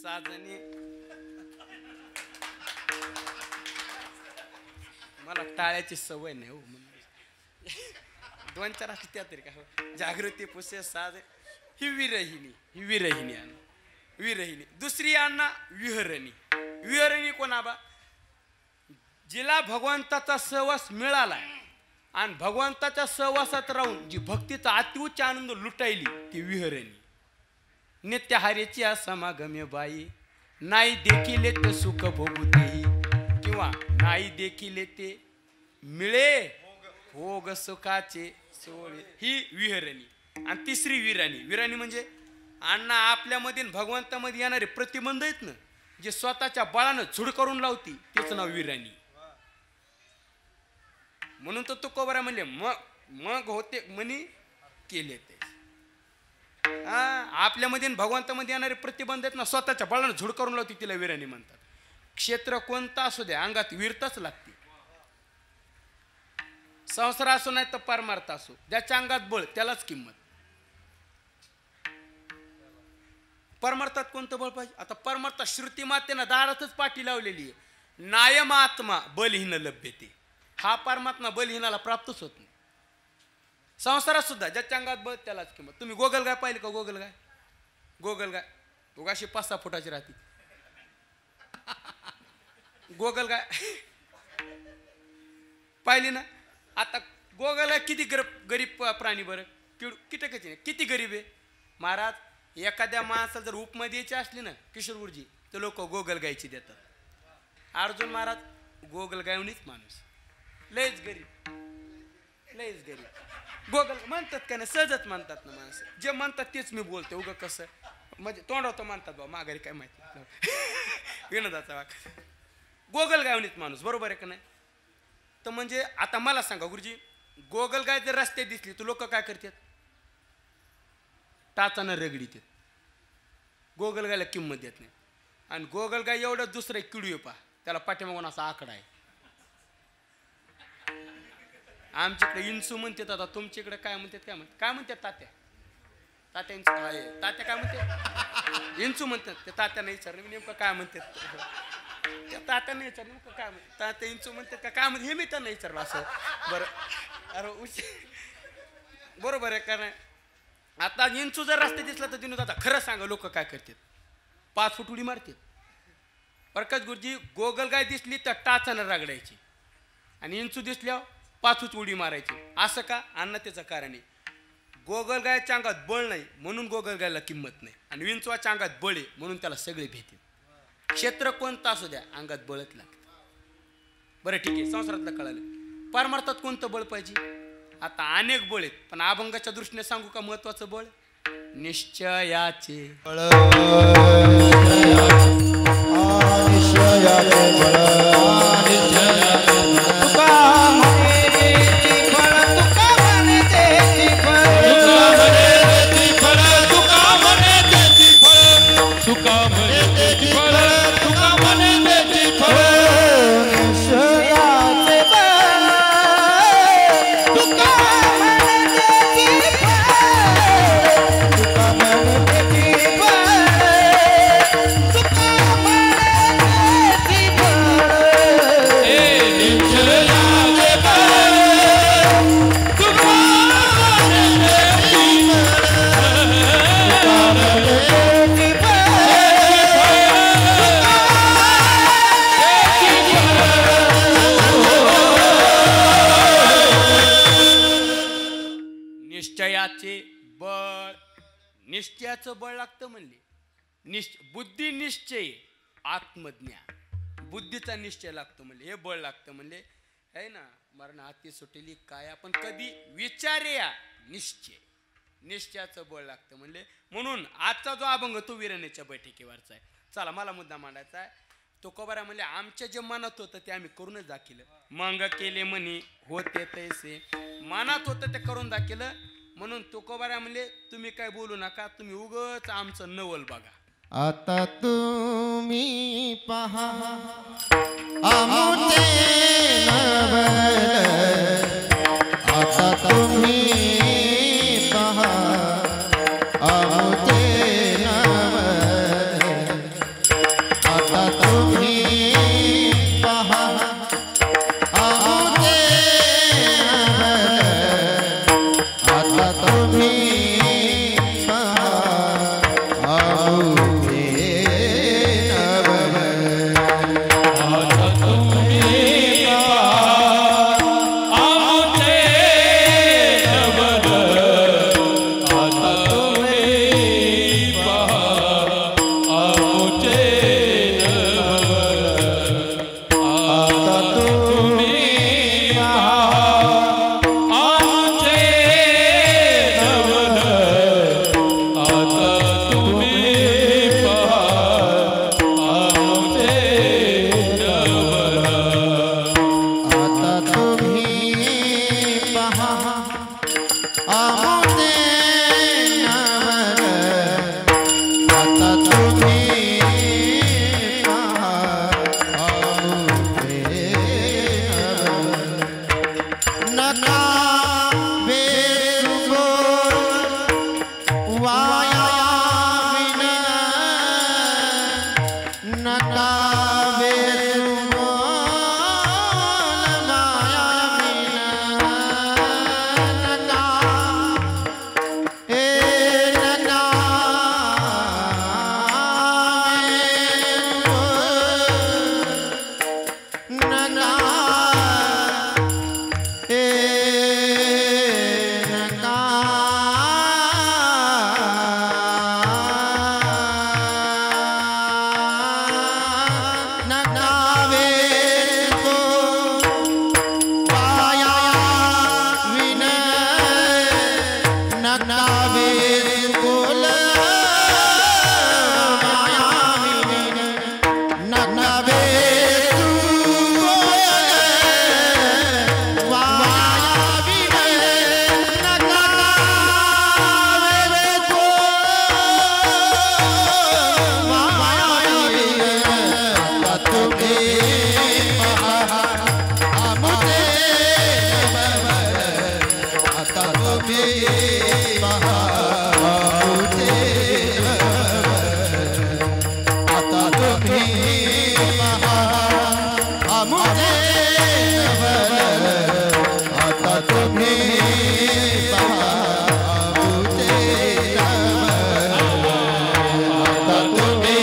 साधने मला टाळ्याची सवय नाही हो. 2-4 असते त्या तरी का. जागृती पुसे साध ही विरहिणी, ही विरहिणी अण्णा विरहिणी. दुसरी अण्णा विहरणी. विहरणी कोणाबा? जिला भगवंताचा सहवास मिळाला आणि भगवंताच्या सहवासात राहून जी भक्तीचा अतिउच्च आनंद लुटायली ती विहरणी. नित्य हरेची समागम्य बाई नाही देखील ते सुख भोगुतेही, किंवा नाही देखील ते मिळे भोग सुखाचे सोळे. ही विहरणी. आणि तिसरी विराणी. विराणी म्हणजे अण्णा आपल्यामध्ये भगवंतामध्ये येणारे प्रतिबंध आहेत ना जे स्वतःच्या बळानं झुड करून लावती तेच नाव विराणी. म्हणून तर तुकोबारा म्हणले मग मग होते म्हणी केले ते. आपल्यामध्ये भगवंतामध्ये येणारे प्रतिबंध आहेत ना स्वतःच्या बळानं झुड करून लावती तिला विराणी म्हणतात. क्षेत्र कोणता असू द्या अंगात वीरताच लागते. संसार असो नाही तर परमार्थ असो, ज्याच्या अंगात बळ त्यालाच किंमत. परमार्थात कोणतं बळ पाहिजे? आता परमार्थात श्रुती मातेनं दारातच पाठी लावलेली आहे, नायम आत्मा बलहीन लभ्यते. हा परमात्मा बलहीनाला प्राप्तच होत नाही. संसारात सुद्धा ज्याच्या अंगात बळ त्यालाच किंमत. तुम्ही गोगलगाय पाहिली का? गोगलगाय गोगलगाय उगाशी 5-6 फुटाची राहते. गोगल गाय पाहिली ना आता गोगल किती गरीब प्राणी बरं कीटकाची नाही किती गरीब आहे महाराज एखाद्या माणसाला जर उपमा द्यायची असली ना किशोर गुरुजी तर लोक गोगल गायची देतात अर्जुन महाराज गोगल गायवणीच माणूस लयच गरीब गोगल म्हणतात का नाही सहजच म्हणतात ना माणसं जे म्हणतात तेच मी बोलते उगं कसं म्हणजे तोंडावतं म्हणतात बाबा माघारी काय माहिती विनोदाचा वाक गोगल गायवणीच माणूस बरोबर आहे का नाही तर म्हणजे आता मला सांगा गुरुजी गोगल गाय जर रस्त्यात दिसली तर लोक काय करतात टाचानं रगडीत गोगल गायला किंमत देत नाही आणि गोगल गाय एवढं दुसरं किडू आहे पा त्याला पाठीमागून असा आकडा आहे आमच्याकडे इंचू म्हणतात आता तुमच्याकडे काय म्हणतात काय म्हणतात तात्या इंचू तात्या काय म्हणतात इंचू म्हणतात ते तात्याने विचारलं मी नेमकं काय म्हणतात त्या तात्याने विचारलं नेमकं काय म्हणतात तात्या इंचू म्हणतात का काय म्हणतात हे मी त्यांना विचारलं असं बरं अरे बरोबर आहे का नाही आता इंचू जर रस्ते दिसला तर दिनू दादा खरं सांगा लोक काय करतात 5 फूट उडी मारतात प्रकाश गुरुजी गोगल गाय दिसली तर टाचानं रगडायची आणि इंचू दिसल्यावर 5 फूट उडी मारायची असं का अन्न त्याचं कारण आहे गोगल गायच्या अंगात बळ नाही म्हणून गोगल गायला किंमत नाही आणि विंचवाच्या अंगात बळ आहे म्हणून त्याला सगळे भीती क्षेत्र कोणतं असू द्या अंगात बळच लागतं बरं ठीक आहे संसारातलं कळालं परमार्थात कोणतं बळ पाहिजे आता अनेक बळ आहेत पण अभंगाच्या दृष्टीने सांगू का महत्वाचं बळ निश्चयाचे बळ बळ निश्चयाचं बळ लागतं म्हणले बुद्धी निश्चय आत्मज्ञान बुद्धीचा निश्चय लागतो म्हणले हे बळ लागतं म्हणले है ना मरण हाती सुटेली काय आपण कधी विचार्या निश्चयाचं बळ लागतं म्हणले म्हणून आजचा जो अभंग तो वीरानेच्या बैठकीवरचा आहे चला मला मुद्दा मांडायचा आहे तो कोबारा म्हणले आमच्या जे मनात होतं ते आम्ही करूनच दाखिलं मंग केले म्हणे होते तैसे मनात होतं ते करून दाखिलं म्हणून तुकोबारा म्हणले तुम्ही काय बोलू नका तुम्ही उगच आमचं नवल बघा आता तुम्ही पहा आमुचे नवल आता तुम्ही पहा आमुचे नवल आता तुम्ही पहा आमुचे तुम्ही पहा आमुचे आता तुम्ही पहा आमुचे आता तुम्ही पहा आमुचे आता तुम्ही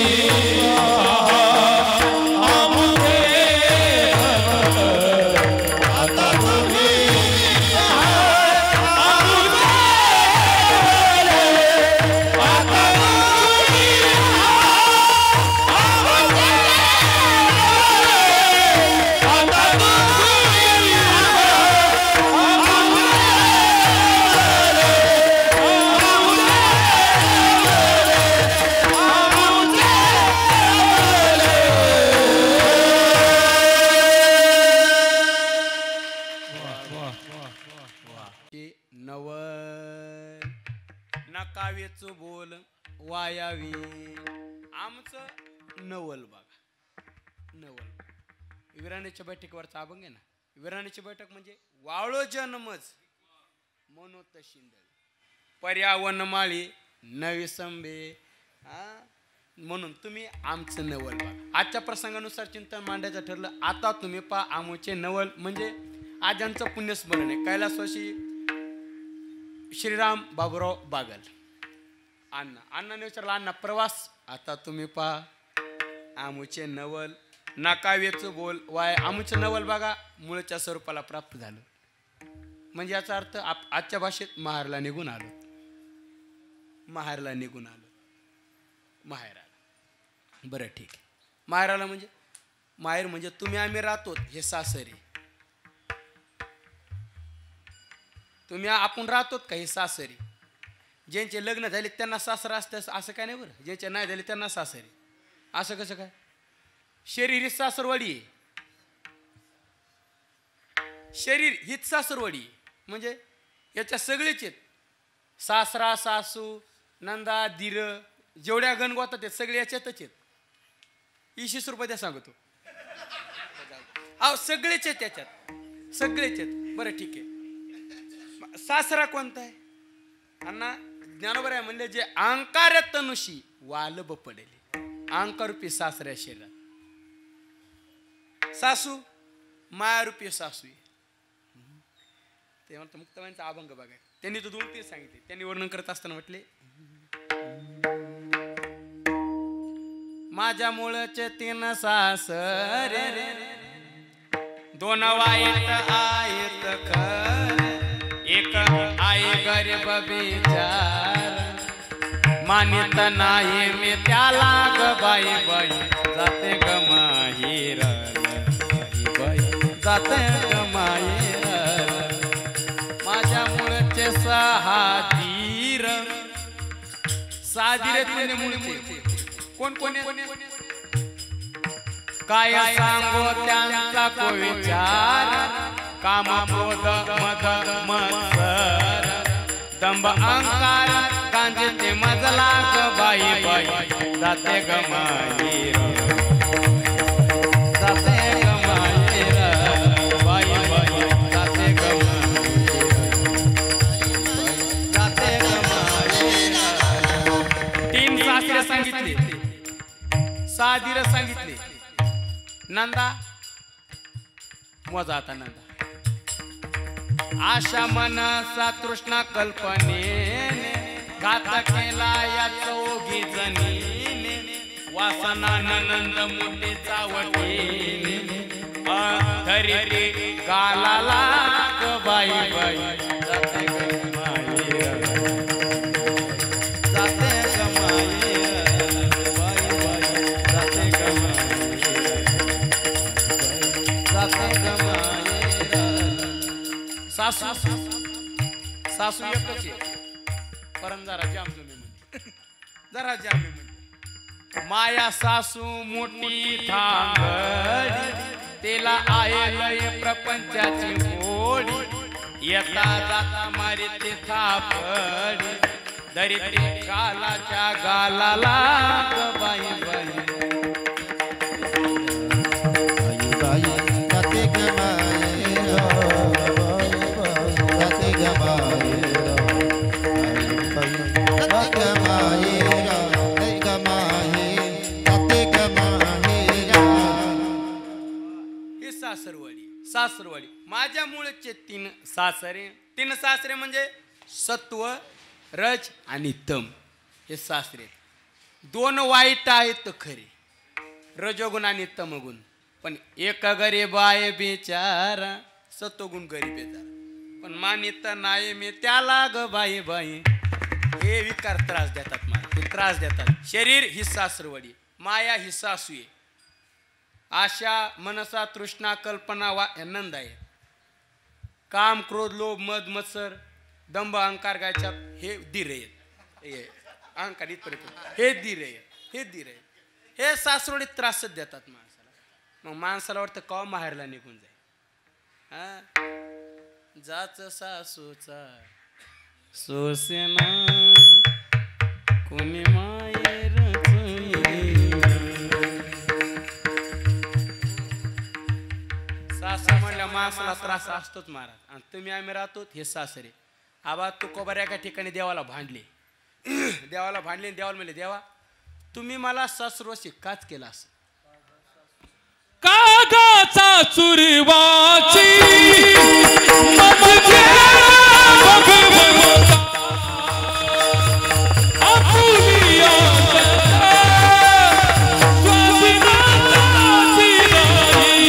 आता तुम्ही नवल नकावेच बोल वायावी आमचं नवल बघा. नवल विराण्याच्या बैठकीवरचा अभंग आहे ना. विराण्याची बैठक म्हणजे वाळो जन्मच मनोत शिंदे पर्यावरण माळी नवी संबे म्हणून तुम्ही आमचं नवल बघा. आजच्या प्रसंगानुसार चिंतन मांडायचं ठरलं. आता तुम्ही पा आमचे नवल म्हणजे आजांचं पुण्यस्मरण आहे. कैलासवासी श्रीराम बाबूराव बागल अण्णाने विचारलं, अण्णा प्रवास आता तुम्ही पहा आमुचे नवल नाकावेचं बोल वाय. आमुचं नवल बघा मूळच्या स्वरूपाला प्राप्त झालं. म्हणजे याचा अर्थ आजच्या भाषेत माहेरला निघून आलो. माहेरला निघून आलो. माहेराला. बरं ठीक आहे. माहेराला म्हणजे माहेर म्हणजे तुम्ही आम्ही राहतो हे सासरी. तुम्ही आपण राहतो का हे सासरी. ज्यांचे लग्न झाले त्यांना सासरा असतं असं काय नाही बरं. ज्यांचे नाही झाले त्यांना सासरी. असं कसं काय. शरीर ही सासरवाडी आहे. शरीर हीच सासरवाडी आहे. म्हणजे याच्या सगळेच आहेत. सासरा सासू नंदा दीर जेवढ्या गणगोतात आहेत सगळे याच्यातच आहेत. 20 रुपये द्या सांगतो. अहो सगळेच आहेत त्याच्यात. सगळेच आहेत. बरं ठीक आहे. सासरा कोणता आहे अण्णा. ज्ञानोबर आहे म्हणले जे अहंकार तनुषी वालब पडेल. अहंकारूपी सासऱ्या शरीरात. सासू मायारूपी सासू आहे. ते म्हणतात मुक्ताबाईंचा अभंग बघा. त्यांनी तो 2-3 सांगितले. त्यांनी वर्णन करत असताना म्हटले, माझ्या मुळचे 3 सासरे 2 वाईट आहेत खरे. एक आई गरीब बिचार मानित नाही मी त्याला ग बाई बाई जाते ग माहीर बाई जाते ग माहीर. माझ्या मुळचे 6 धीर 6 धीर मुळचे कोण कोण काय सांगो त्यांचा को विचार. काम क्रोध मद मत्सर दंभ अहंकार गांजेचे मजला ग बाई बाई जाते ग माहीर जाते ग माहीर बाई बाई जाते ग माहीर जाते ग माहीर. 3 सासरे सांगितले. 6 धीर सांगितले. नंदा मोजा आता नंदा. आशा मनसा तृष्णा कल्पनेने घात केला या 4 जणीने. वासना नंद मोठे चावटीने धरी गालाला ग बाई बाई जाते ग माहीर जाते ग माहीर बाई बाई जाते ग माहीर जाते ग माहीर. सासू सासू एकच आहे परम जरा जामजुमी म्हणजे जरा जामी म्हणजे. माया सासू मोठी थांगडी तिला आहे लय प्रपंचाची गोडी. येता जाता मारी ते थापडी दरिद्री कालाच्या गालाला ग बाई बाई जाते ग माहीर जाते ग माहीर सासरवाडी. माझ्या मूळचे 3 सासरे. 3 सासरे म्हणजे सत्व, रज आणि तम हे सासरे. 2 वाईट आहेत खरे, रजोगुण आणि तमगुण. पण एक गरीब आहे बिचारा, सत्वगुण गरीब आहे. पण मानित नाही मी त्याला ग बाई बाई. हे विकार त्रास देतात मला, हे त्रास देतात. शरीर ही सासरवाडी, माया ही सासू आहे. आशा, मनसा, तृष्णा, कल्पना नंद आहे. काम, क्रोध, लोभ, मद, मत्सर, दंभ, अहंकार गायच्या हे धीर आहेत. अहंकार इथपर्यंत हे धीर आहे, हे धीर आहे. हे सासरवाडी त्रासच देतात माणसाला. मग माणसाला वाटतं कवा माहेरला निघून जाईल. हा जाच सासूचा सोसेना कोणी माहेर. सासू म्हणल्या माणसाला त्रास असतोच महाराज. आणि तुम्ही आम्ही राहतो हे सासरे. आबा तू कोबर एका ठिकाणी देवाला भांडले. देवाला भांडले, देवाला म्हणले देवा तुम्ही मला सासरवासी काच केला असं. कागाचा चुरवाची मजजे भगवंता आपुलिया स्वाभिमानाची नाही.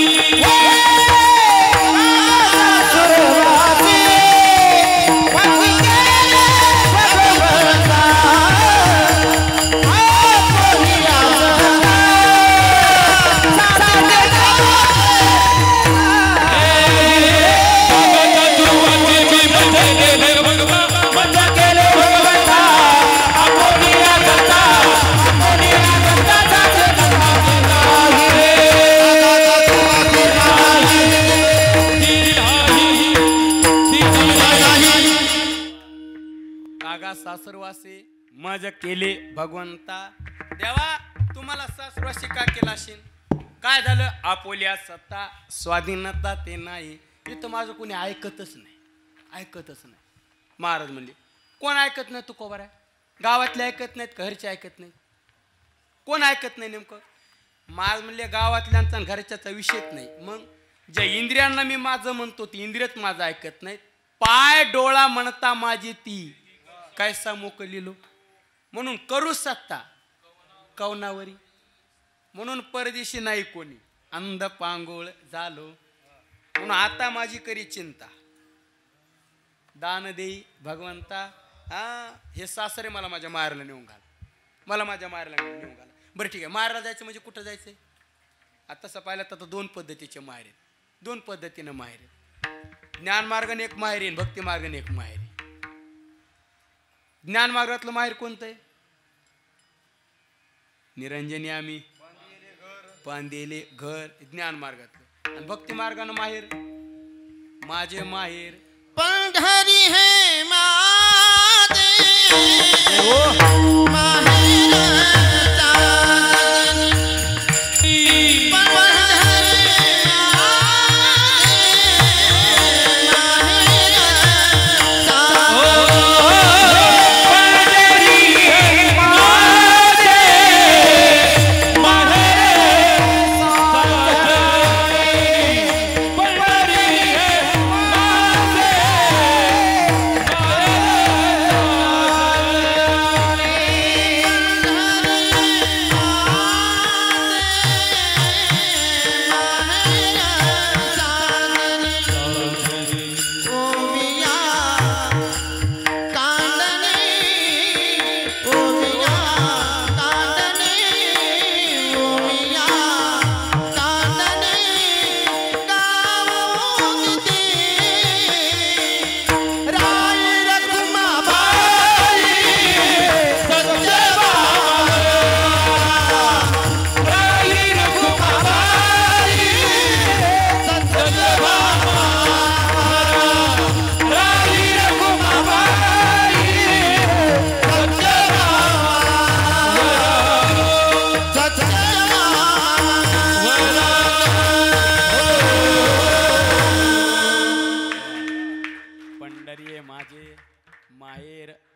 सासरवासी मज केले भगवंता. देवा तुम्हाला सासरवासी का केला असेल? काय झालं? आपोल्या सत्ता स्वाधीनता ते नाही. इथं माझं कोणी ऐकतच नाही, ऐकतच नाही. महाराज म्हणले कोण ऐकत नाही? तू कोबर आहे. गावातले ऐकत नाहीत, घरचे ऐकत नाहीत, कोण ऐकत नाही नेमकं? महाराज म्हणले गावातल्यांचा घरच्याचा विषयच नाही. मग ज्या इंद्रियांना मी माझं म्हणतो ती इंद्रियच माझं ऐकत नाहीत. पाय डोळा म्हणता माझी ती कैसा मोकलिलो. म्हणून करू सत्ता कवनावरी. म्हणून परदेशी नाही कोणी, अंध पांगोळ झालो. म्हणून आता माझी करी चिंता. दान देई भगवंता. हे सासरे मला माझ्या माहेरला नेऊन घाल, मला माझ्या माहेरला नेऊन घाल. बरं ठीक आहे, माहेरला जायचं म्हणजे कुठं जायचंय? आता तसं पाहिलं तर 2 पद्धतीचे माहेर आहेत, 2 पद्धतीनं माहेर आहेत. ज्ञानमार्गाने एक माहेर येईल, भक्ती मार्गाने एक माहेर. ज्ञान मार्गातलं माहेर कोणतं आहे? निरंजनी आम्ही बांधलेले घर ज्ञान मार्गातलं. आणि भक्ती मार्गानं माहेर माझे माहेर पंढरी है माते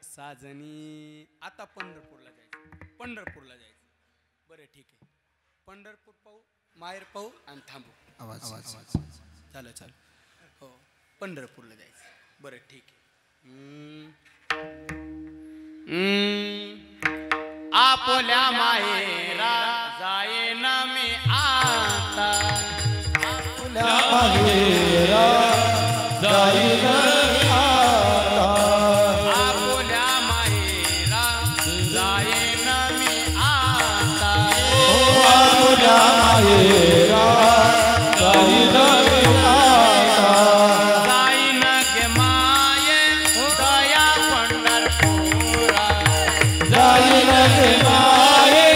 साजनी. आता पंढरपूरला जायचं, पंढरपूरला जायचं. बरं ठीक आहे, पंढरपूर पाहू, माहेर पाहू आणि थांबू. आवाज झालं चालू. हो पंढरपूरला जायचं. बरं ठीक आहे. आपल्या माहेरा जाईन मी आता. आपल्या माहेरा जाईन आपल्या माहेरा जाईन मी आता. आपल्या माहेरा जाईन जाईन गे माये दया पंढरपुरा. जाईन माये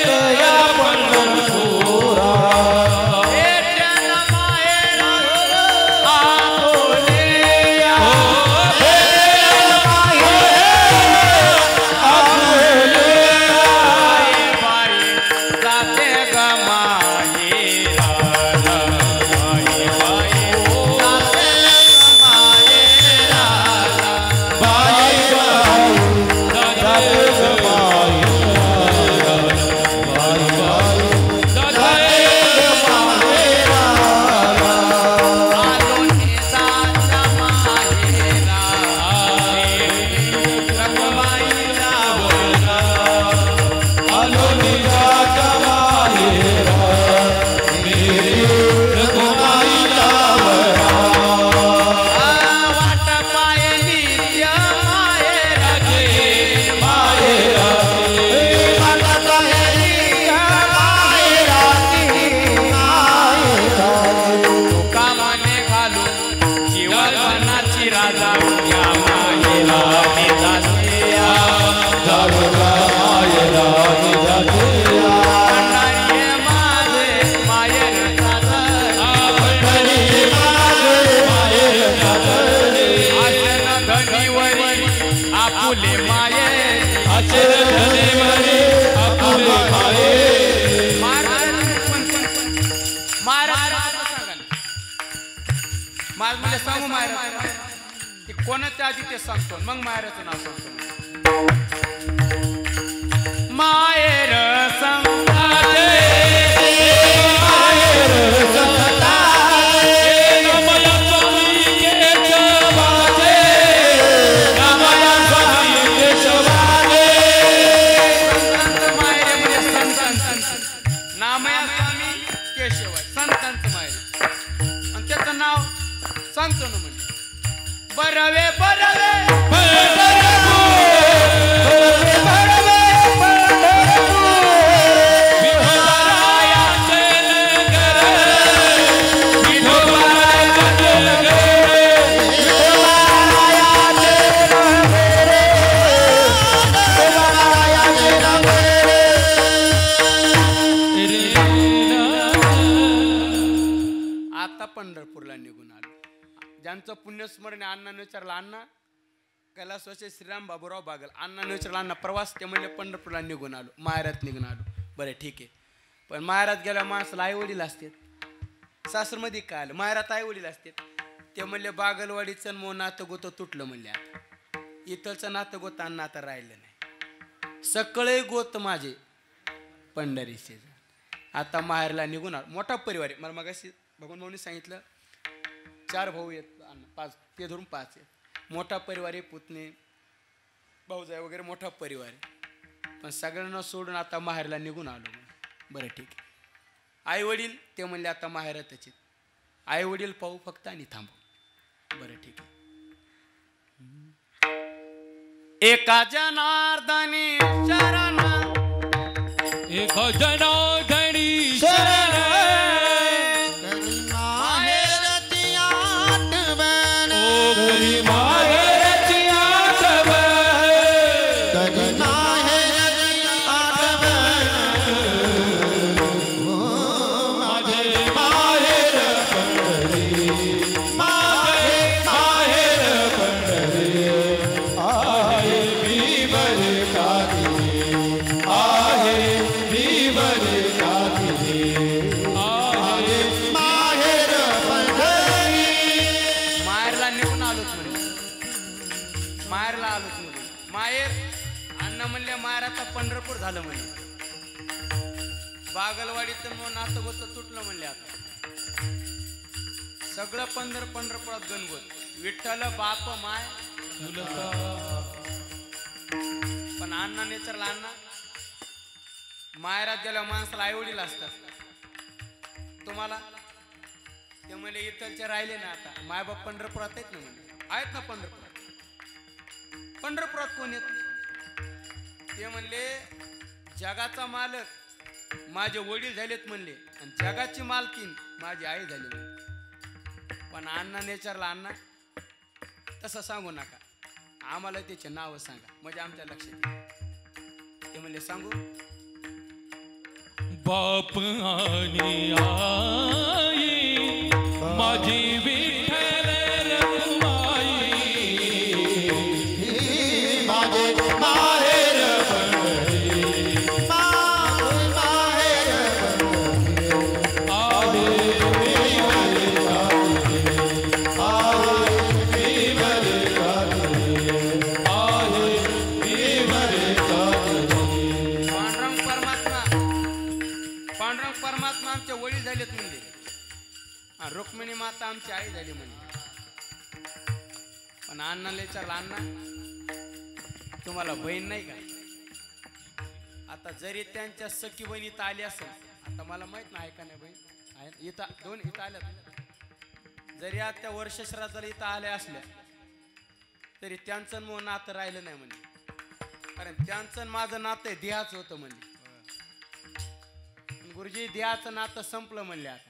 दया पंढरपुरा. भेटन माहेरा आपुल्या. बाई जाते ग माहेरा. बाई जाते ग माहेरा. आलो निजाच्या माहेरा. रखमाईला वाट पायली त्या माहेराची. कामाने घालू जीवनाची राजा या माहेरा निजातिया. पंढरी माझे माहेर आसन धनीवरी आपुले माये. महाराज म्हणजे सांगू महाराज ते कोणाच्या आधी ते सांगतो मग मायराचं नाव सांगतो. मायर संताचे मायरे म्हणजे नामया स्वामी केशव संतांचं मायरे. आणि त्याचं नाव सांगतो ना म्हणजे बरवे बरवे आता पंढरपूरला निघून आलो. ज्यांचं पुण्यस्मरण अण्णाने विचारलं अण्णा कैलासवासी श्रीराम बाबूराव बागल. अण्णाने विचारलं अण्णा प्रवास. ते म्हणले पंढरपूरला निघून आलो. माहेरात निघून आलो. बरं ठीक आहे. पण माहेरात गेल्या माणसाला आई वडील असतात. सासरमध्ये काय आलं माहेरात आई वडील असतात. ते म्हणले बागलवाडीचं मो नातं गोतं तुटलं म्हणले. आता इथलचं नातं गोत अण्णा आता राहिलं नाही. सगळे गोत माझे पंढरीचे. आता माहेरला निघून आलो. मोठा परिवार आहे. मला मगाशी भगवान भाऊनी सांगितलं 4 भाऊ आहेत अण्णा 5 ते धरून 5 आहेत. मोठा परिवार आहे. पुतणे भाऊजाई वगैरे मोठा परिवार आहे. पण सगळ्यांना सोडून आता माहेरला निघून आलो. बरं ठीक आहे. आई वडील ते म्हणले आता माहेरातच आहेत. आई वडील पाहू फक्त आणि थांबू. बरं ठीक आहे. एका जनार्दनी शरण एक जनार्दनी शरण माहेरची आठवण कधी माहेरची आठवण कधी माहेरची आठवण माझे माहेर पंढरी माझे माहेर पंढरी आहे मी बरे काती आहे मी बरे काती आहे माहेर पंढरी माहेरला निघून आलोच म्हणे. माहेरला आलोच म्हणे. माहेर अण्णा म्हणले माहेराचा पंढरपूर झालं म्हणे. बागलवाडीतून नातं गोतं तुटलं म्हणले. आता सगळं पंढरपुरात गणगोत विठ्ठल बाप माय पण अण्णा नेचरला अण्णा माहेरात गेल्या माणसाला आई वडील असतात तुम्हाला ते म्हणले इथलचे राहिले ना आता मायबाप पंढरपुरात आहेत ना म्हणजे आहेत ना पंढरपुरात कोण येत ते म्हणले जगाचा मालक माझे वडील झालेत म्हणले आणि जगाची मालकीन माझी आई झाली म्हणले पण अण्णा नेचरला अण्णा तसं सांगू नका आम्हाला त्याचे नाव सांगा म्हणजे आमच्या लक्षात येईल ते म्हणले सांगू बाप आणि आई माझी विठ्ठल रखुमाई माझे माहेर पंढरी माझे माहेर पांडुरंग परमात्मा आमचे वडील झालेत म्हणजे रुक्मिणी माता आमची आई झाली म्हणजे पण अण्णाला विचारलं अण्णा तुम्हाला बहीण नाही का आता जरी त्यांच्या सखी बहीण इथं आली असेल आता मला माहित नाही का नाही बहीण आहे इथं दोन इथं आल्यात जरी आज त्या वर्षश्राद्धाला इथं आल्या असल्या तरी त्यांचं मग नातं राहिलं नाही म्हणजे कारण त्यांचं माझं नातं देहाचं होतं म्हणजे गुरुजी देहाचं नातं संपलं म्हणले आता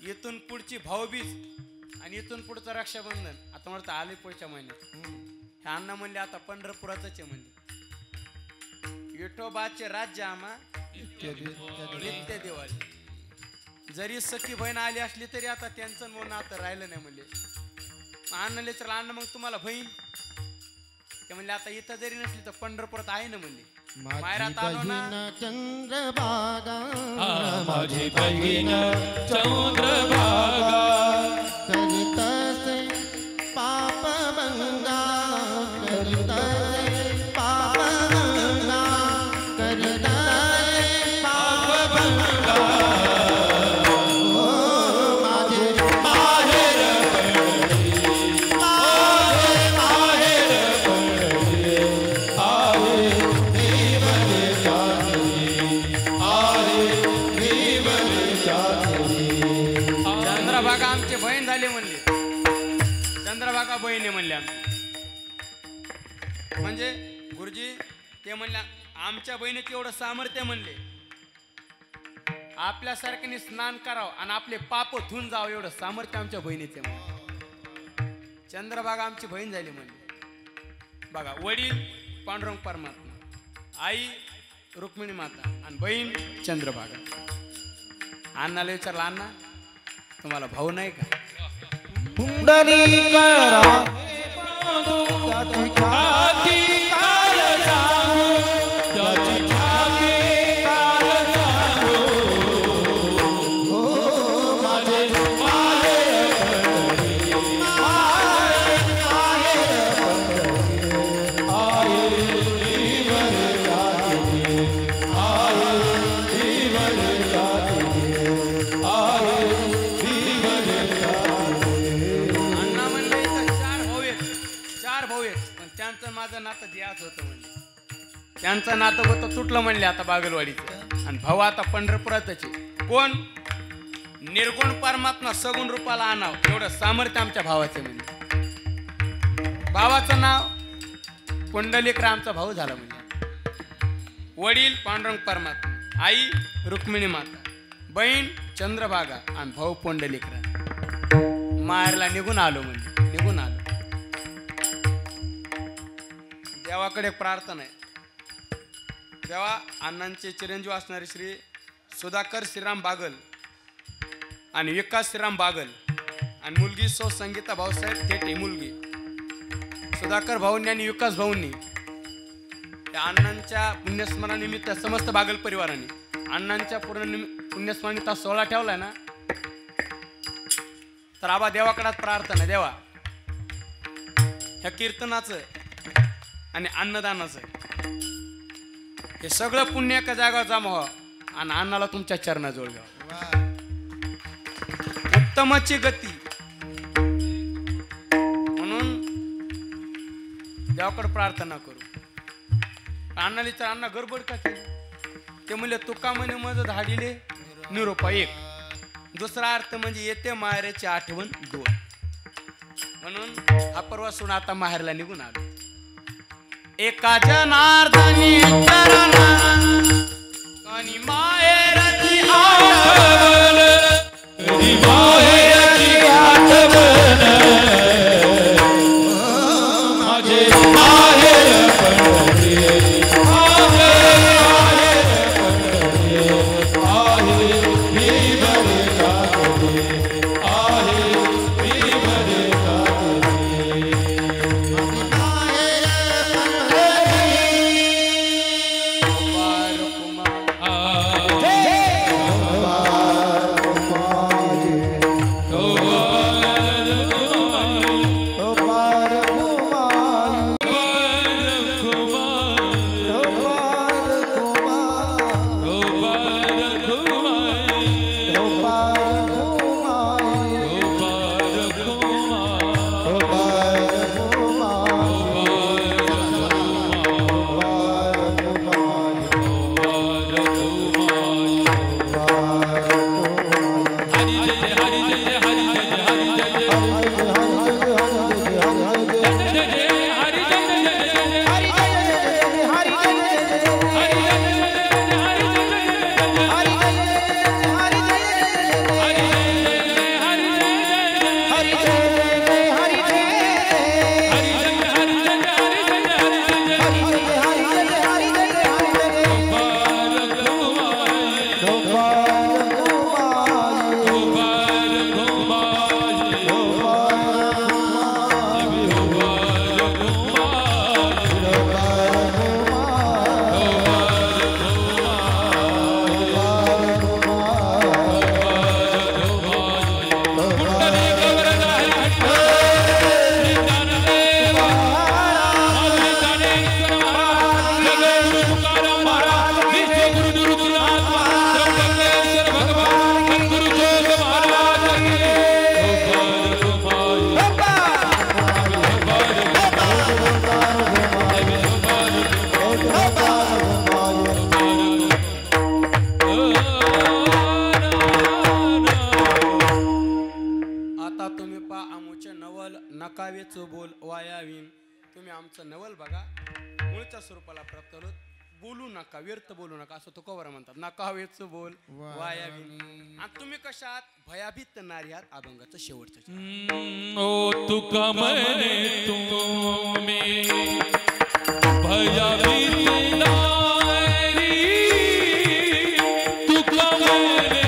इथून पुढची भाऊबीज आणि इथून पुढचं रक्षाबंधन आता म्हणतं आले पुढच्या महिन्यात हे अण्णा म्हणले आता पंढरपुरातच आहे म्हणले विठोबाचे राज्य आम्हा नित्य दिवाळी जरी सखी बहीण आली असली तरी आता त्यांचं मग नातं राहिलं नाही म्हणले अण्णाले चला अण्णा मग तुम्हाला बहीण ते म्हणले आता इथं जरी नसली तर पंढरपुरात आहे ना म्हणले मायरात आलो ना चंद्रभागा माझी बहीण चंद्रभागा करितसे पाप बंगा करितसे पाप बंगा करितसे पाप बंगा माझे माहेर पंढरी माझे माहेर पंढरी आहे देवने जाती आहे देवने जाती चंद्रभागा आमची बहीण झाली म्हणले चंद्रभागा बहिणी म्हणले आमची म्हणजे गुरुजी ते म्हणले आमच्या बहिणीचं एवढं सामर्थ्य म्हणले आपल्यासारख्याने स्नान करावं आणि आपले पाप धुवून जावं एवढं सामर्थ्य आमच्या बहिणीचे म्हणले चंद्रभागा आमची बहीण झाली म्हणले बघा वडील पांडुरंग परमात्मा आई रुक्मिणी माता आणि बहीण चंद्रभागा अण्णाला विचारला अण्णा तुम्हाला भाऊ नाही का पुंडरी करा त्याची काल सांगू त्याची छाती काल सांगू हो माझे माहेर पंढरी माहेर पंढरी आहे जीवन जाती आहे जीवन जाती आहे जीवन जाती अण्णा म्हणले इथं चार भाऊ आहेत पण त्यांचं माझं नातं द्याच होतं म्हणले त्यांचं नातं होतं तुटलं म्हणले आता बागलवाडीचं आणि भाऊ आता पंढरपुरातच आहे कोण निर्गुण परमात्मा सगुण रूपाला आणावं एवढं सामर्थ्य आमच्या भावाचं म्हणजे भावाचं नाव पुंडलिकराव आमचा भाऊ झाला म्हणजे वडील पांडुरंग परमात्मा आई रुक्मिणी माता बहीण चंद्रभागा आणि भाऊ पुंडलिकराव माहेरला निघून आलो म्हणजे निघून आलो देवाकडे प्रार्थना आहे देवा अण्णांचे चिरंजीव असणारे श्री सुधाकर श्रीराम बागल आणि विकास श्रीराम बागल आणि मुलगी सौ संगीता भाऊसाहेब थेटे मुलगी सुधाकर भाऊंनी आणि विकास भाऊंनी त्या अण्णांच्या पुण्यस्मरणानिमित्त समस्त बागल परिवाराने अण्णांच्या पुण्यस्मरणानिमित्त सोहळा ठेवलाय ना तर आबा देवाकडे प्रार्थना देवा ह्या कीर्तनाचं आणि अन्नदानाचं हे सगळं पुण्य एका जागावर जमा व्हावं आणि अण्णाला तुमच्या चरणाजवळ घ्यावं उत्तमाची गती म्हणून देवाकडे प्रार्थना करू. अण्णाली तर अण्णा गडबड का केली ते म्हणले तुका म्हणे माझं धाडिले निरोपा 1. दुसरा अर्थ म्हणजे येते माहेरची आठवण 2. म्हणून हा परवा सोडून आता माहेरला निघून आलो. एका जनार्दनी चरणा आणि माहेरची आठवण माहेरची आठवण माझे माहेर पंढरी माझे माहेर पंढरी आहे विवर कातरी आहे विवर कातरी नकावेचं बोल वायावीन. तुम्ही आमचं नवल बघा मूळच्या स्वरूपाला प्राप्त होत. बोलू नका व्यर्थ बोलू नका असं तो कवर म्हणतात. नकावेचं बोल वायावीन. आणि तुम्ही कशात भयाभीत नारी आहात. अभंगाचं शेवटचं ओ तुका म्हणे तुम्ही भयाभीत नारी तुका म्हणे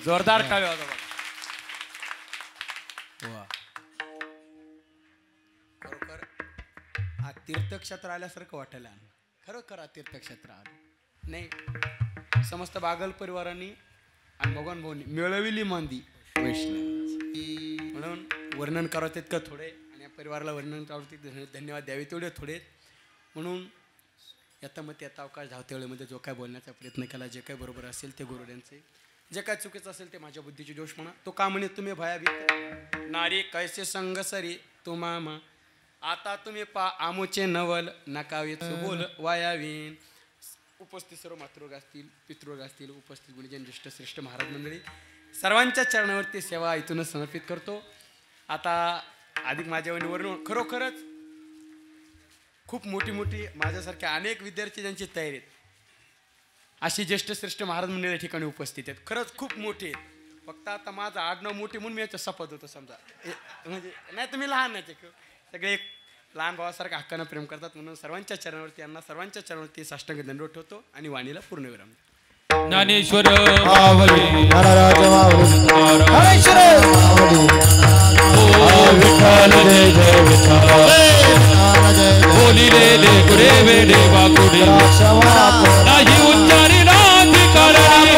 जोरदार टाळ्या वाजवा बघा. वा. खरोखर हा तीर्थक्षेत्र आल्यासारखं वाटायला खरोखर हा तीर्थक्षेत्र आलं नाही. समस्त बागल परिवारांनी आणि भगवान भाऊनी मिळविली मांदी वैष्णव म्हणून वर्णन करावं तितकं थोडे आणि या परिवाराला वर्णन करावं धन्यवाद द्यावे तेवढे थोडे. म्हणून याता मग त्यात अवकाश धावत्या वेळेमध्ये जो काय बोलण्याचा प्रयत्न केला जे काय बरोबर असेल ते गुरुड्यांचे जे काय चुकीचं असेल ते माझ्या बुद्धीची दोष म्हणा. तो का म्हणे तुम्ही भयाभीत नारी कैसे संग सरी तो मामा आता तुम्ही पा आमोचे नवल नकावेच बोल वायावीन. उपस्थित सर्व मातृवर्ग असतील पितृवर्ग असतील उपस्थित गुणीजन ज्येष्ठ श्रेष्ठ महाराज मंडळी सर्वांच्या चरणावरती सेवा इथूनच समर्पित करतो. आता अधिक माझ्या वरून खरोखरच खूप मोठी मोठी माझ्यासारख्या अनेक विद्यार्थी ज्यांची तयारी आहेत अशी ज्येष्ठ श्रेष्ठ महाराज मंडळी या ठिकाणी उपस्थित आहेत. खरंच खूप मोठे आहेत. फक्त आता माझं आडनाव मोठे म्हणून मी याच्या शपथ होतो समजा म्हणजे नाही तुम्ही लहान नाही सगळे एक लहान भावासारखं हक्कानं प्रेम करतात म्हणून सर्वांच्या चरणावरती यांना सर्वांच्या चरणावरती साष्टांग दंडवत ठेवतो आणि वाणीला पूर्णविराम. ज्ञानेश्वर बोलिले कुरे वेडे वाकुडे नाही उच्चारी नाथ करणी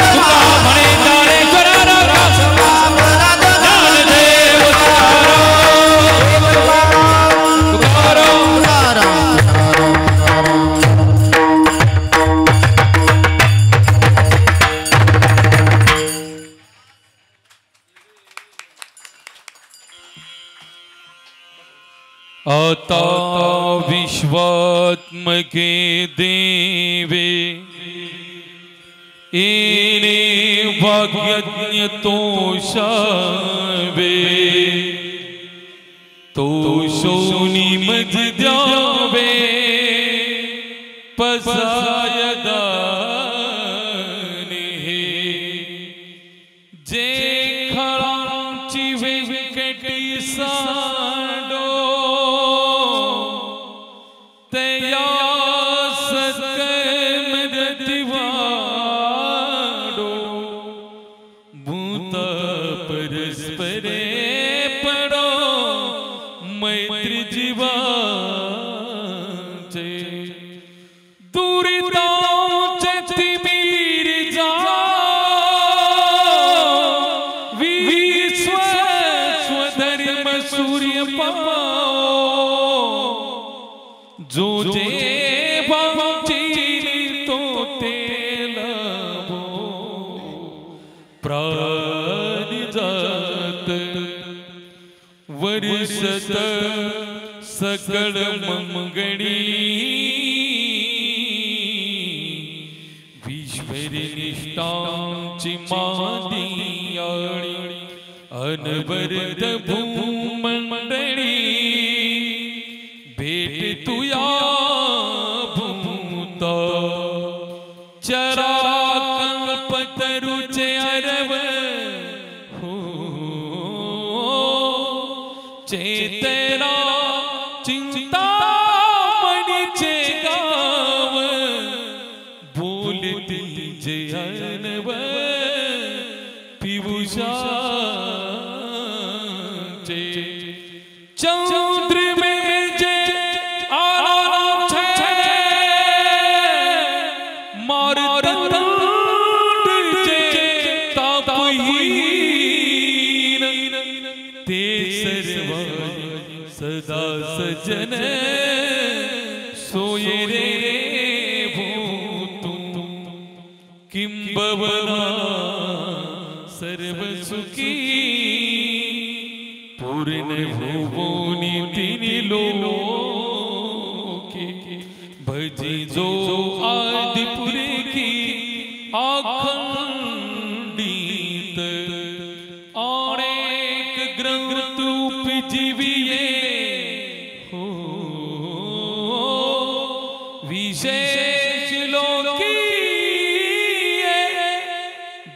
तुका म्हणे ज्ञानेश्वर ज्ञानदेव आता विश्वात्मके देवे इने भाग्यज्ञ तोषावे तो सोनी मज द्यावे पसायदाने जे खळांची वेंकटी सांडो तया सत्कर्म दतिवाडो भूत परस्परे पडो मैत्री जीवाचे दुरितांचे तिमीर जा विश्व स्वधर्म सूर्य पाओ जो जे वाचिल तो तेलबो प्राण जात वर्षत सकळ मंगणी विश्वर निष्ठांची मादियाळी अनवरत भूमंडळी भेट तुया भूत चरा कल्पतरुचे अरव हो चेतना चिंता मणीचे गाव बोलती जे अनव पियुषाचे चंद्र में जे आराम छे मारतंड जे तापहीन ते सर्व सदा सजन सोये रे भूतु किंबवना सर्व सुखी पूर्ण भुवनी तिनि लोके भजी जो आदिपुर की अखंडित अनेक ग्रंथ उपजीविये हो विशेष लोकी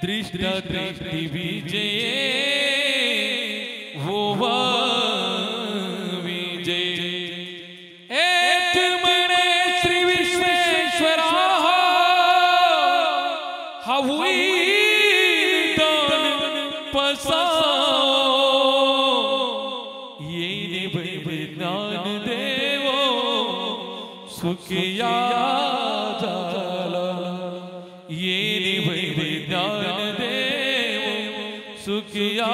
दृष्टा दृष्टि विजय वो विजय एक मने श्री विश्वेश्वरा हवी सुखिया झाला येरी वैरी ज्ञान देव सुखिया